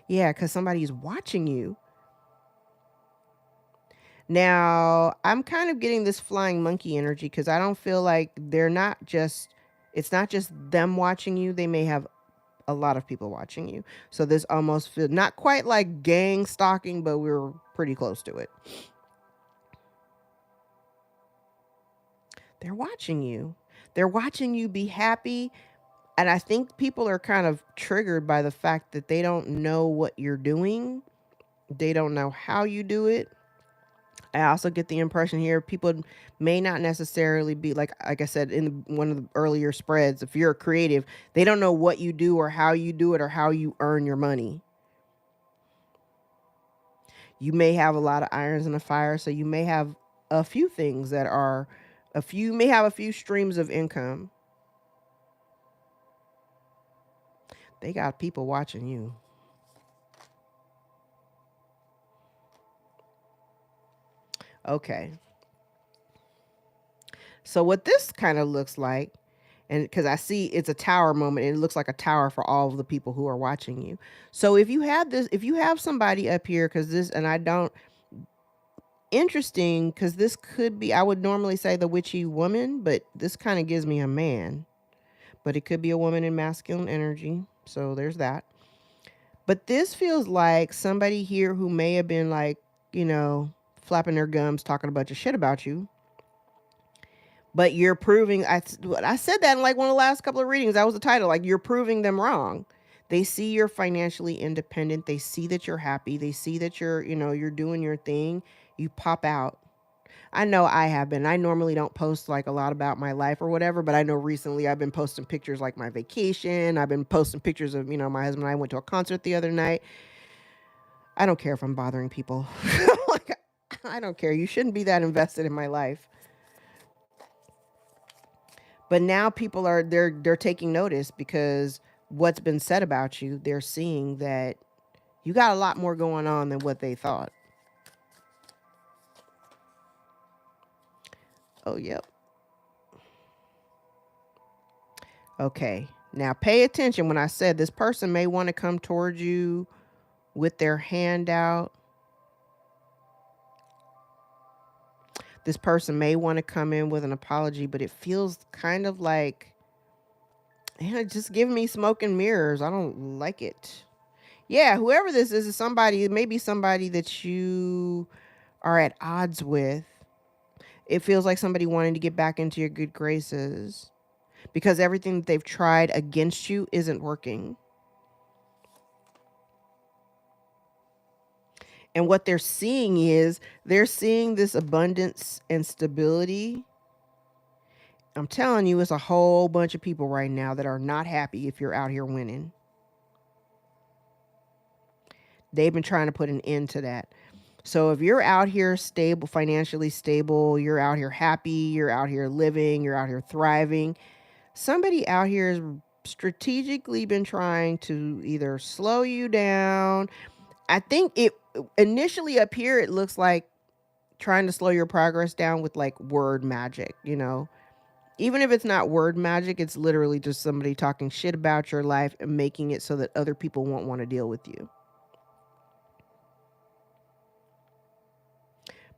Yeah, because somebody's watching you. Now, I'm kind of getting this flying monkey energy because I don't feel like it's not just them watching you. They may have a lot of people watching you. So this almost feels not quite like gang stalking, but we're pretty close to it. They're watching you. They're watching you be happy. And I think people are kind of triggered by the fact that they don't know what you're doing. They don't know how you do it. I also get the impression here people may not necessarily be like I said in one of the earlier spreads, if you're a creative, they don't know what you do or how you do it or how you earn your money. You may have a lot of irons in the fire, so you may have a few things that are may have a few streams of income. They got people watching you. Okay. So what this kind of looks like, and because I see it's a tower moment, and it looks like a tower for all of the people who are watching you. So if you have somebody up here, because this, and I don't, interesting, because this could be, I would normally say the witchy woman, but this kind of gives me a man, but it could be a woman in masculine energy. So there's that. But this feels like somebody here who may have been like, flapping their gums, talking a bunch of shit about you. But you're proving, I said that in like one of the last couple of readings. That was the title. Like, you're proving them wrong. They see you're financially independent. They see that you're happy. They see that you're doing your thing. You pop out. I know I have been. I normally don't post like a lot about my life or whatever, but I know recently I've been posting pictures like my vacation. I've been posting pictures of, my husband and I went to a concert the other night. I don't care if I'm bothering people. Like, I don't care. You shouldn't be that invested in my life. But now people are they're taking notice because what's been said about you, they're seeing that you got a lot more going on than what they thought. Oh, yep. Okay. Now pay attention when I said this person may want to come towards you with their hand out. This person may want to come in with an apology, but it feels kind of like, just give me smoke and mirrors. I don't like it. Yeah, whoever this is somebody, maybe somebody that you are at odds with. It feels like somebody wanting to get back into your good graces. because everything that they've tried against you isn't working. And what they're seeing is they're seeing this abundance and stability. I'm telling you, it's a whole bunch of people right now that are not happy if you're out here winning. They've been trying to put an end to that. So if you're out here stable, financially stable, you're out here happy, you're out here living, you're out here thriving, somebody out here has strategically been trying to either slow you down. I think it initially up here, it looks like trying to slow your progress down with like word magic, you know. Even if it's not word magic, it's literally just somebody talking shit about your life and making it so that other people won't want to deal with you.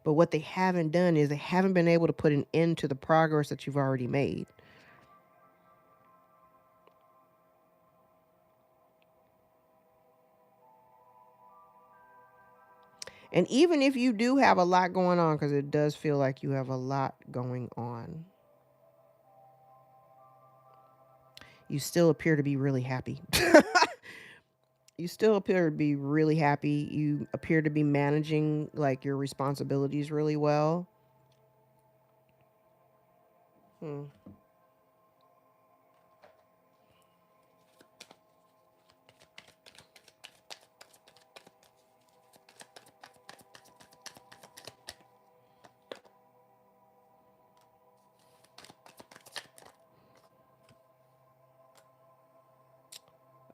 But what they haven't done is they haven't been able to put an end to the progress that you've already made. And even if you do have a lot going on, because it does feel like you have a lot going on, you still appear to be really happy. You still appear to be really happy. You appear to be managing like your responsibilities really well. Hmm.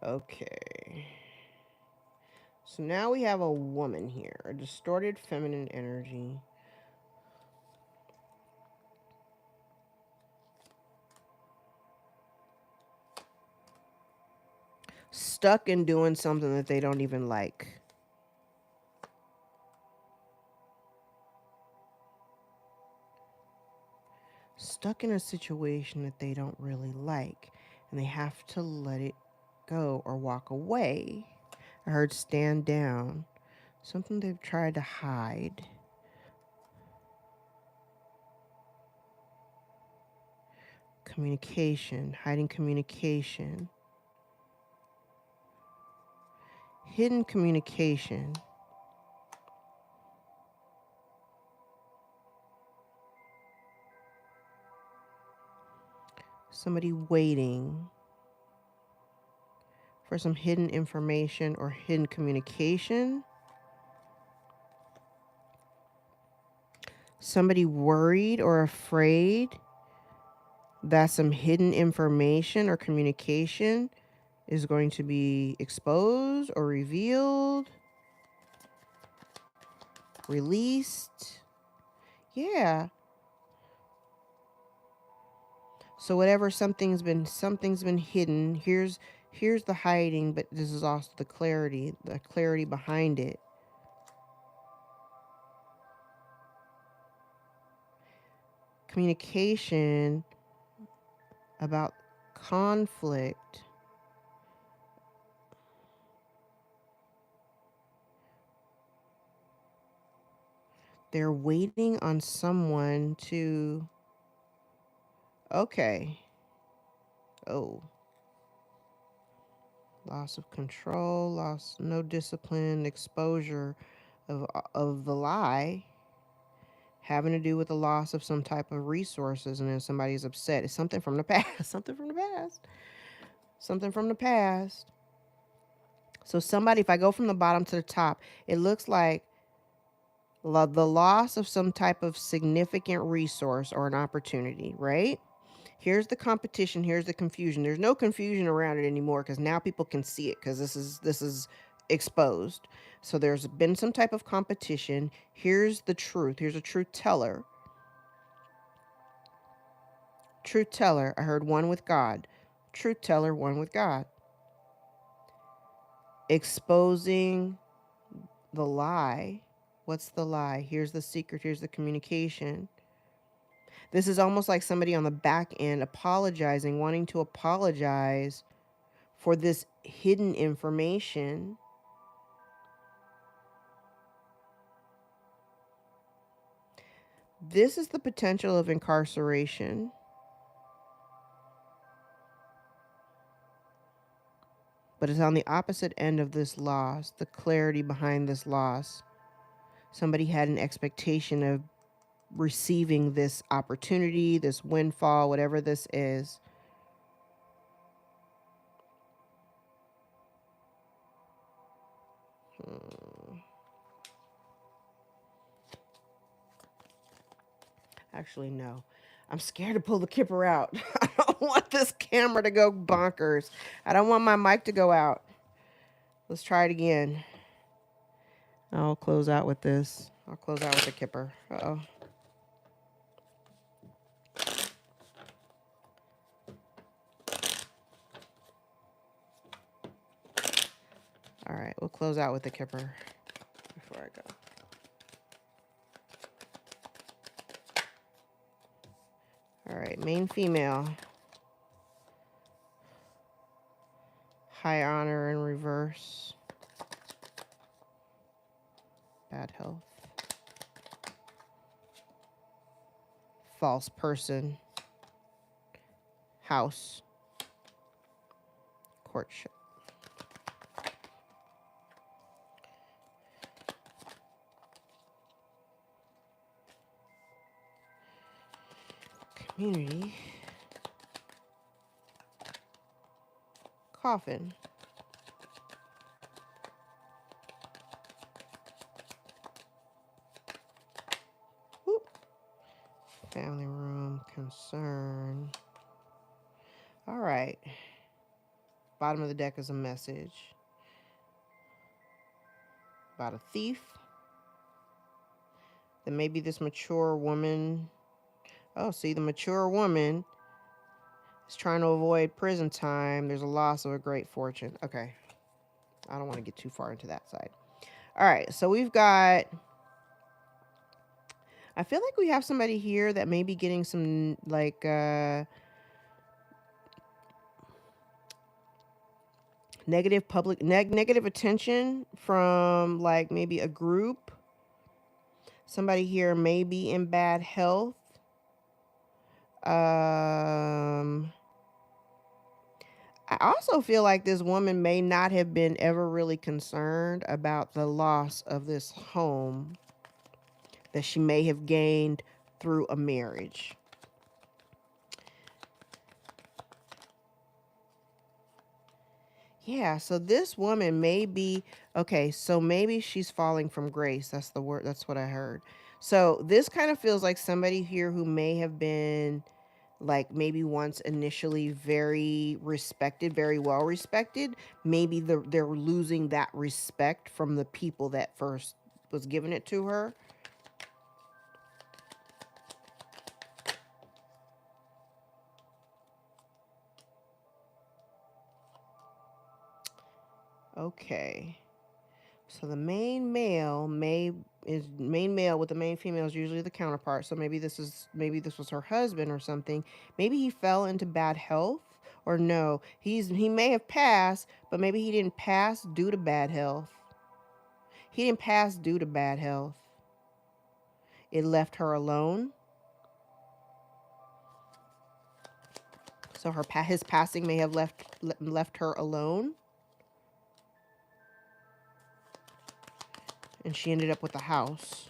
Okay. So now we have a woman here, a distorted feminine energy. Stuck in doing something that they don't even like. Stuck in a situation that they don't really like, and they have to let it go or walk away. I heard stand down. Something they've tried to hide. Communication, hiding communication. Hidden communication. Somebody waiting for some hidden information or hidden communication. Somebody worried or afraid that some hidden information or communication is going to be exposed or revealed, released. Yeah. So whatever something's been hidden. Here's the hiding, but this is also the clarity behind it. Communication about conflict. They're waiting on someone to. Okay. Oh. Loss of control, no discipline, exposure of the lie, having to do with the loss of some type of resources, and then somebody's upset. It's something from the past. Something from the past. Something from the past. So somebody, if I go from the bottom to the top, it looks like the loss of some type of significant resource or an opportunity, right? Here's the competition, here's the confusion. There's no confusion around it anymore because now people can see it because this is exposed. So there's been some type of competition. Here's the truth. Here's a truth teller. Truth teller. I heard one with God. Truth teller, one with God. Exposing the lie. What's the lie? Here's the secret. Here's the communication. This is almost like somebody on the back end apologizing, wanting to apologize for this hidden information. This is the potential of incarceration. but it's on the opposite end of this loss, the clarity behind this loss. Somebody had an expectation of receiving this opportunity, this windfall, whatever this is. Actually, no. I'm scared to pull the Kipper out. I don't want this camera to go bonkers. I don't want my mic to go out. Let's try it again. I'll close out with this. I'll close out with the Kipper. Uh-oh. All right, we'll close out with the Kipper before I go. All right, main female. High honor in reverse. Bad health. False person. House. Courtship. Community. Coffin. Whoop. Family room. Concern. All right. Bottom of the deck is a message about a thief. Then maybe this mature woman. Oh, see, the mature woman is trying to avoid prison time. There's a loss of a great fortune. Okay. I don't want to get too far into that side. All right. So we've got, I feel like we have somebody here that may be getting some like negative attention from like maybe a group. Somebody here may be in bad health. I also feel like this woman may not have been ever really concerned about the loss of this home that she may have gained through a marriage. Yeah, so this woman may be, okay, so maybe she's falling from grace. That's the word, that's what I heard. So this kind of feels like somebody here who may have been like maybe once initially very respected, very well respected. Maybe they're losing that respect from the people that first was giving it to her. Okay. So the main male main male with the main female is usually the counterpart. So maybe this was her husband or something. Maybe he fell into bad health, or no, he may have passed, but maybe he didn't pass due to bad health. He didn't pass due to bad health. It left her alone. So his passing may have left her alone. And she ended up with a house.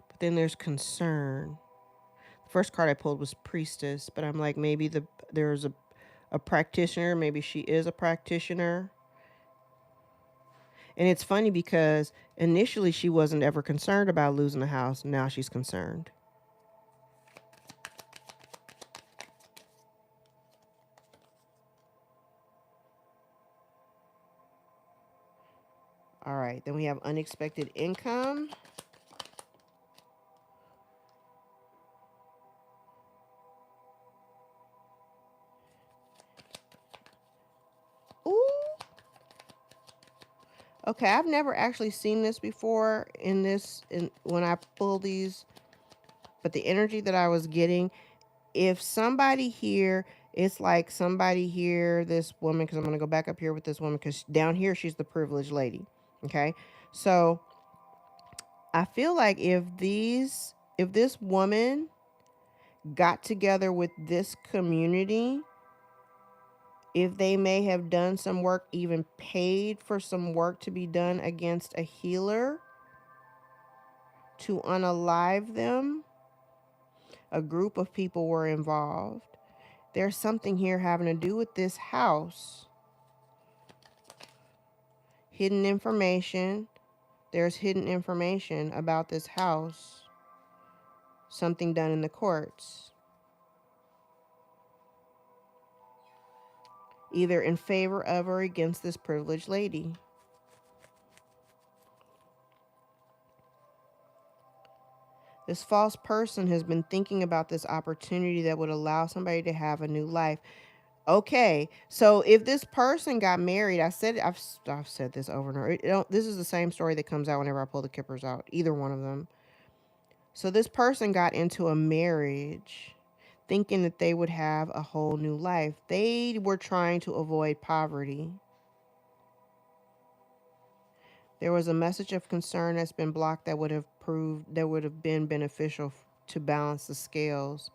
But then there's concern. The first card I pulled was Priestess, but I'm like, maybe there's a practitioner. Maybe she is a practitioner. And it's funny because initially she wasn't ever concerned about losing the house. Now she's concerned. All right, then we have unexpected income. Ooh. Okay, I've never actually seen this before when I pull these, but the energy that I was getting, if somebody here, it's like somebody here, this woman, because I'm going to go back up here with this woman, because down here she's the privileged lady. Okay, so I feel like if this woman got together with this community, if they may have done some work, even paid for some work to be done against a healer to unalive them, a group of people were involved. There's something here having to do with this house. Hidden information. There's hidden information about this house. Something done in the courts. Either in favor of or against this privileged lady. This false person has been thinking about this opportunity that would allow somebody to have a new life. Okay, so if this person got married, I've said this over and over. This is the same story that comes out whenever I pull the Kippers out, either one of them. So this person got into a marriage thinking that they would have a whole new life. They were trying to avoid poverty. There was a message of concern that's been blocked that would have been beneficial to balance the scales.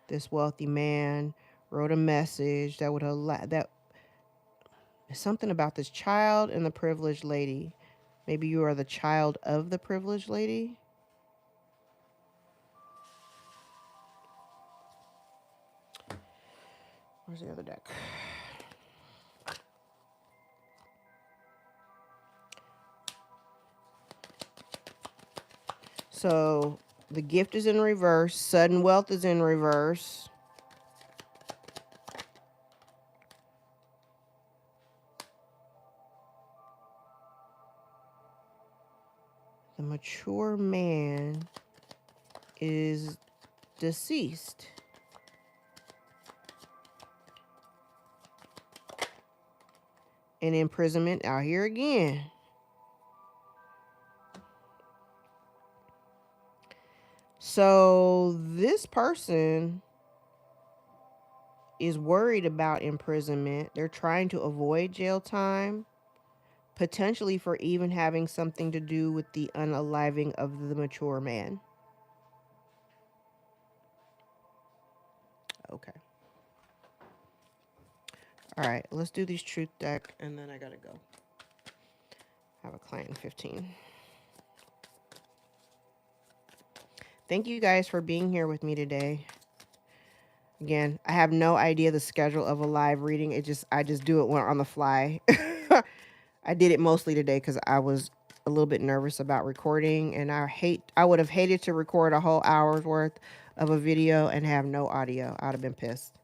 This wealthy man wrote a message that would allow that something about this child and the privileged lady. Maybe you are the child of the privileged lady. Where's the other deck? So the gift is in reverse. Sudden wealth is in reverse. The mature man is deceased. And imprisonment out here again. So this person is worried about imprisonment. They're trying to avoid jail time, potentially for even having something to do with the unaliving of the mature man. Okay. All right, let's do these truth deck, and then I gotta go. I have a client in 15. Thank you guys for being here with me today. Again, I have no idea the schedule of a live reading. I just do it when on the fly. I did it mostly today because I was a little bit nervous about recording, and I would have hated to record a whole hour's worth of a video and have no audio. I'd have been pissed.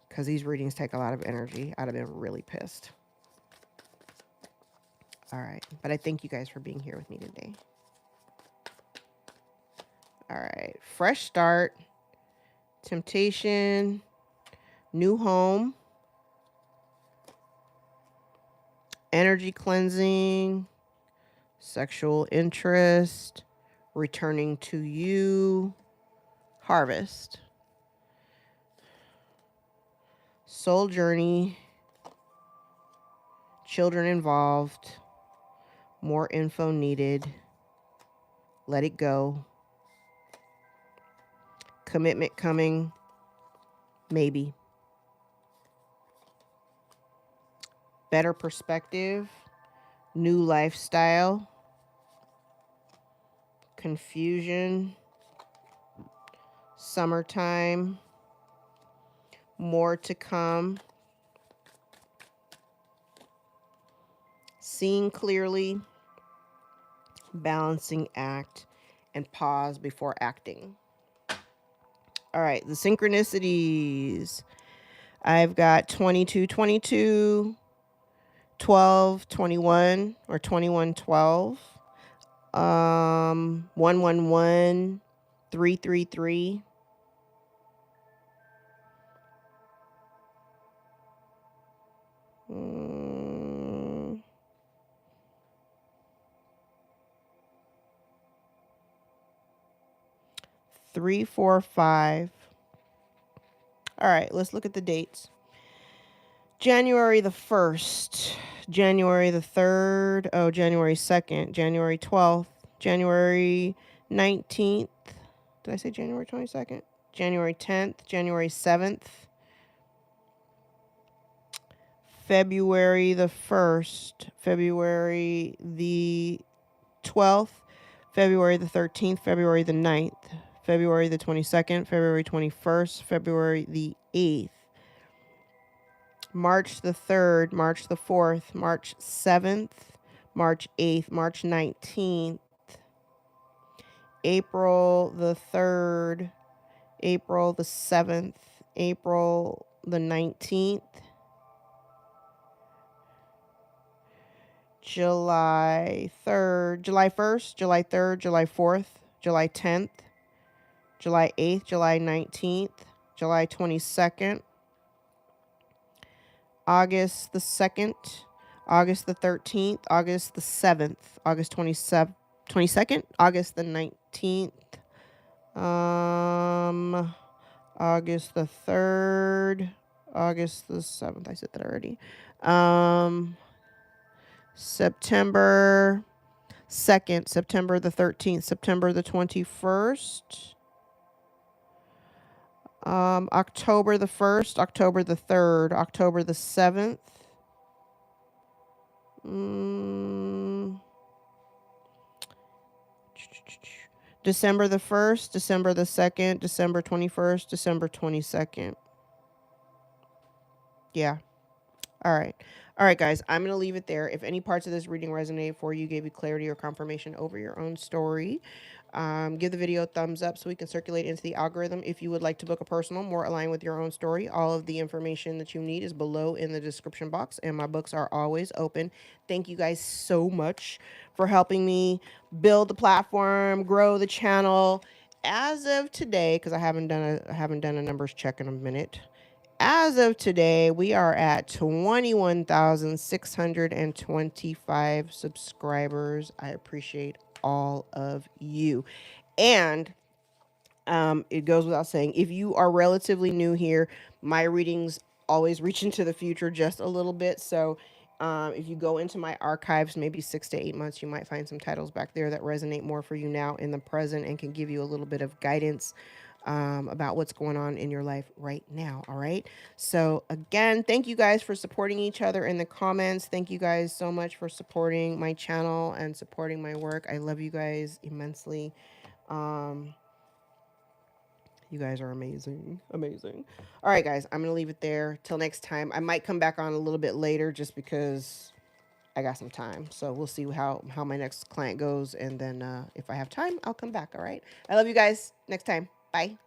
Because these readings take a lot of energy. I'd have been really pissed. All right. But I thank you guys for being here with me today. All right. Fresh start. Temptation. New home. Energy cleansing. Sexual interest. Returning to you. Harvest. Soul journey. Children involved. More info needed. Let it go. Commitment coming. Maybe. Better perspective. New lifestyle. Confusion. Summertime. More to come. Seeing clearly. Balancing act. And pause before acting. All right, the synchronicities. I've got 2222, 1221 or 2112, 111, 333. Three, 4, 5. All right, let's look at the dates. January the 1st, January the 3rd, oh, January 2nd, January 12th, January 19th. Did I say January 22nd? January 10th, January 7th, February the 1st, February the 12th, February the 13th, February the 9th, February the 22nd, February 21st, February the 8th, March the 3rd, March the 4th, March 7th, March 8th, March 19th, April the 3rd, April the 7th, April the 19th, July 3rd, July 1st, July 3rd, July 4th, July 10th, July 8th, July 19th, July 22nd, August the 2nd, August the 13th, August the 7th, August 22nd, August the 19th, August the 3rd, August the 7th. I said that already. September 2nd, September the 13th, September the 21st, October the 1st, October the 3rd, October the 7th, December the 1st, December the 2nd, December 21st, December 22nd. Yeah. All right. All right, guys, I'm going to leave it there. If any parts of this reading resonate for you, gave you clarity or confirmation over your own story, give the video a thumbs up so we can circulate into the algorithm. If you would like to book a personal more aligned with your own story, all of the information that you need is below in the description box, and my books are always open. Thank you guys so much for helping me build the platform, grow the channel. As of today, because I haven't done a numbers check in a minute. As of today, we are at 21,625 subscribers. I appreciate all of you. And it goes without saying, if you are relatively new here, my readings always reach into the future just a little bit. So if you go into my archives, maybe 6 to 8 months, you might find some titles back there that resonate more for you now in the present and can give you a little bit of guidance about what's going on in your life right now. All right. So again, thank you guys for supporting each other in the comments. Thank you guys so much for supporting my channel and supporting my work. I love you guys immensely. You guys are amazing. Amazing. All right, guys, I'm going to leave it there. Till next time. I might come back on a little bit later just because I got some time. So we'll see how my next client goes. And then if I have time, I'll come back. All right. I love you guys. Next time. Bye.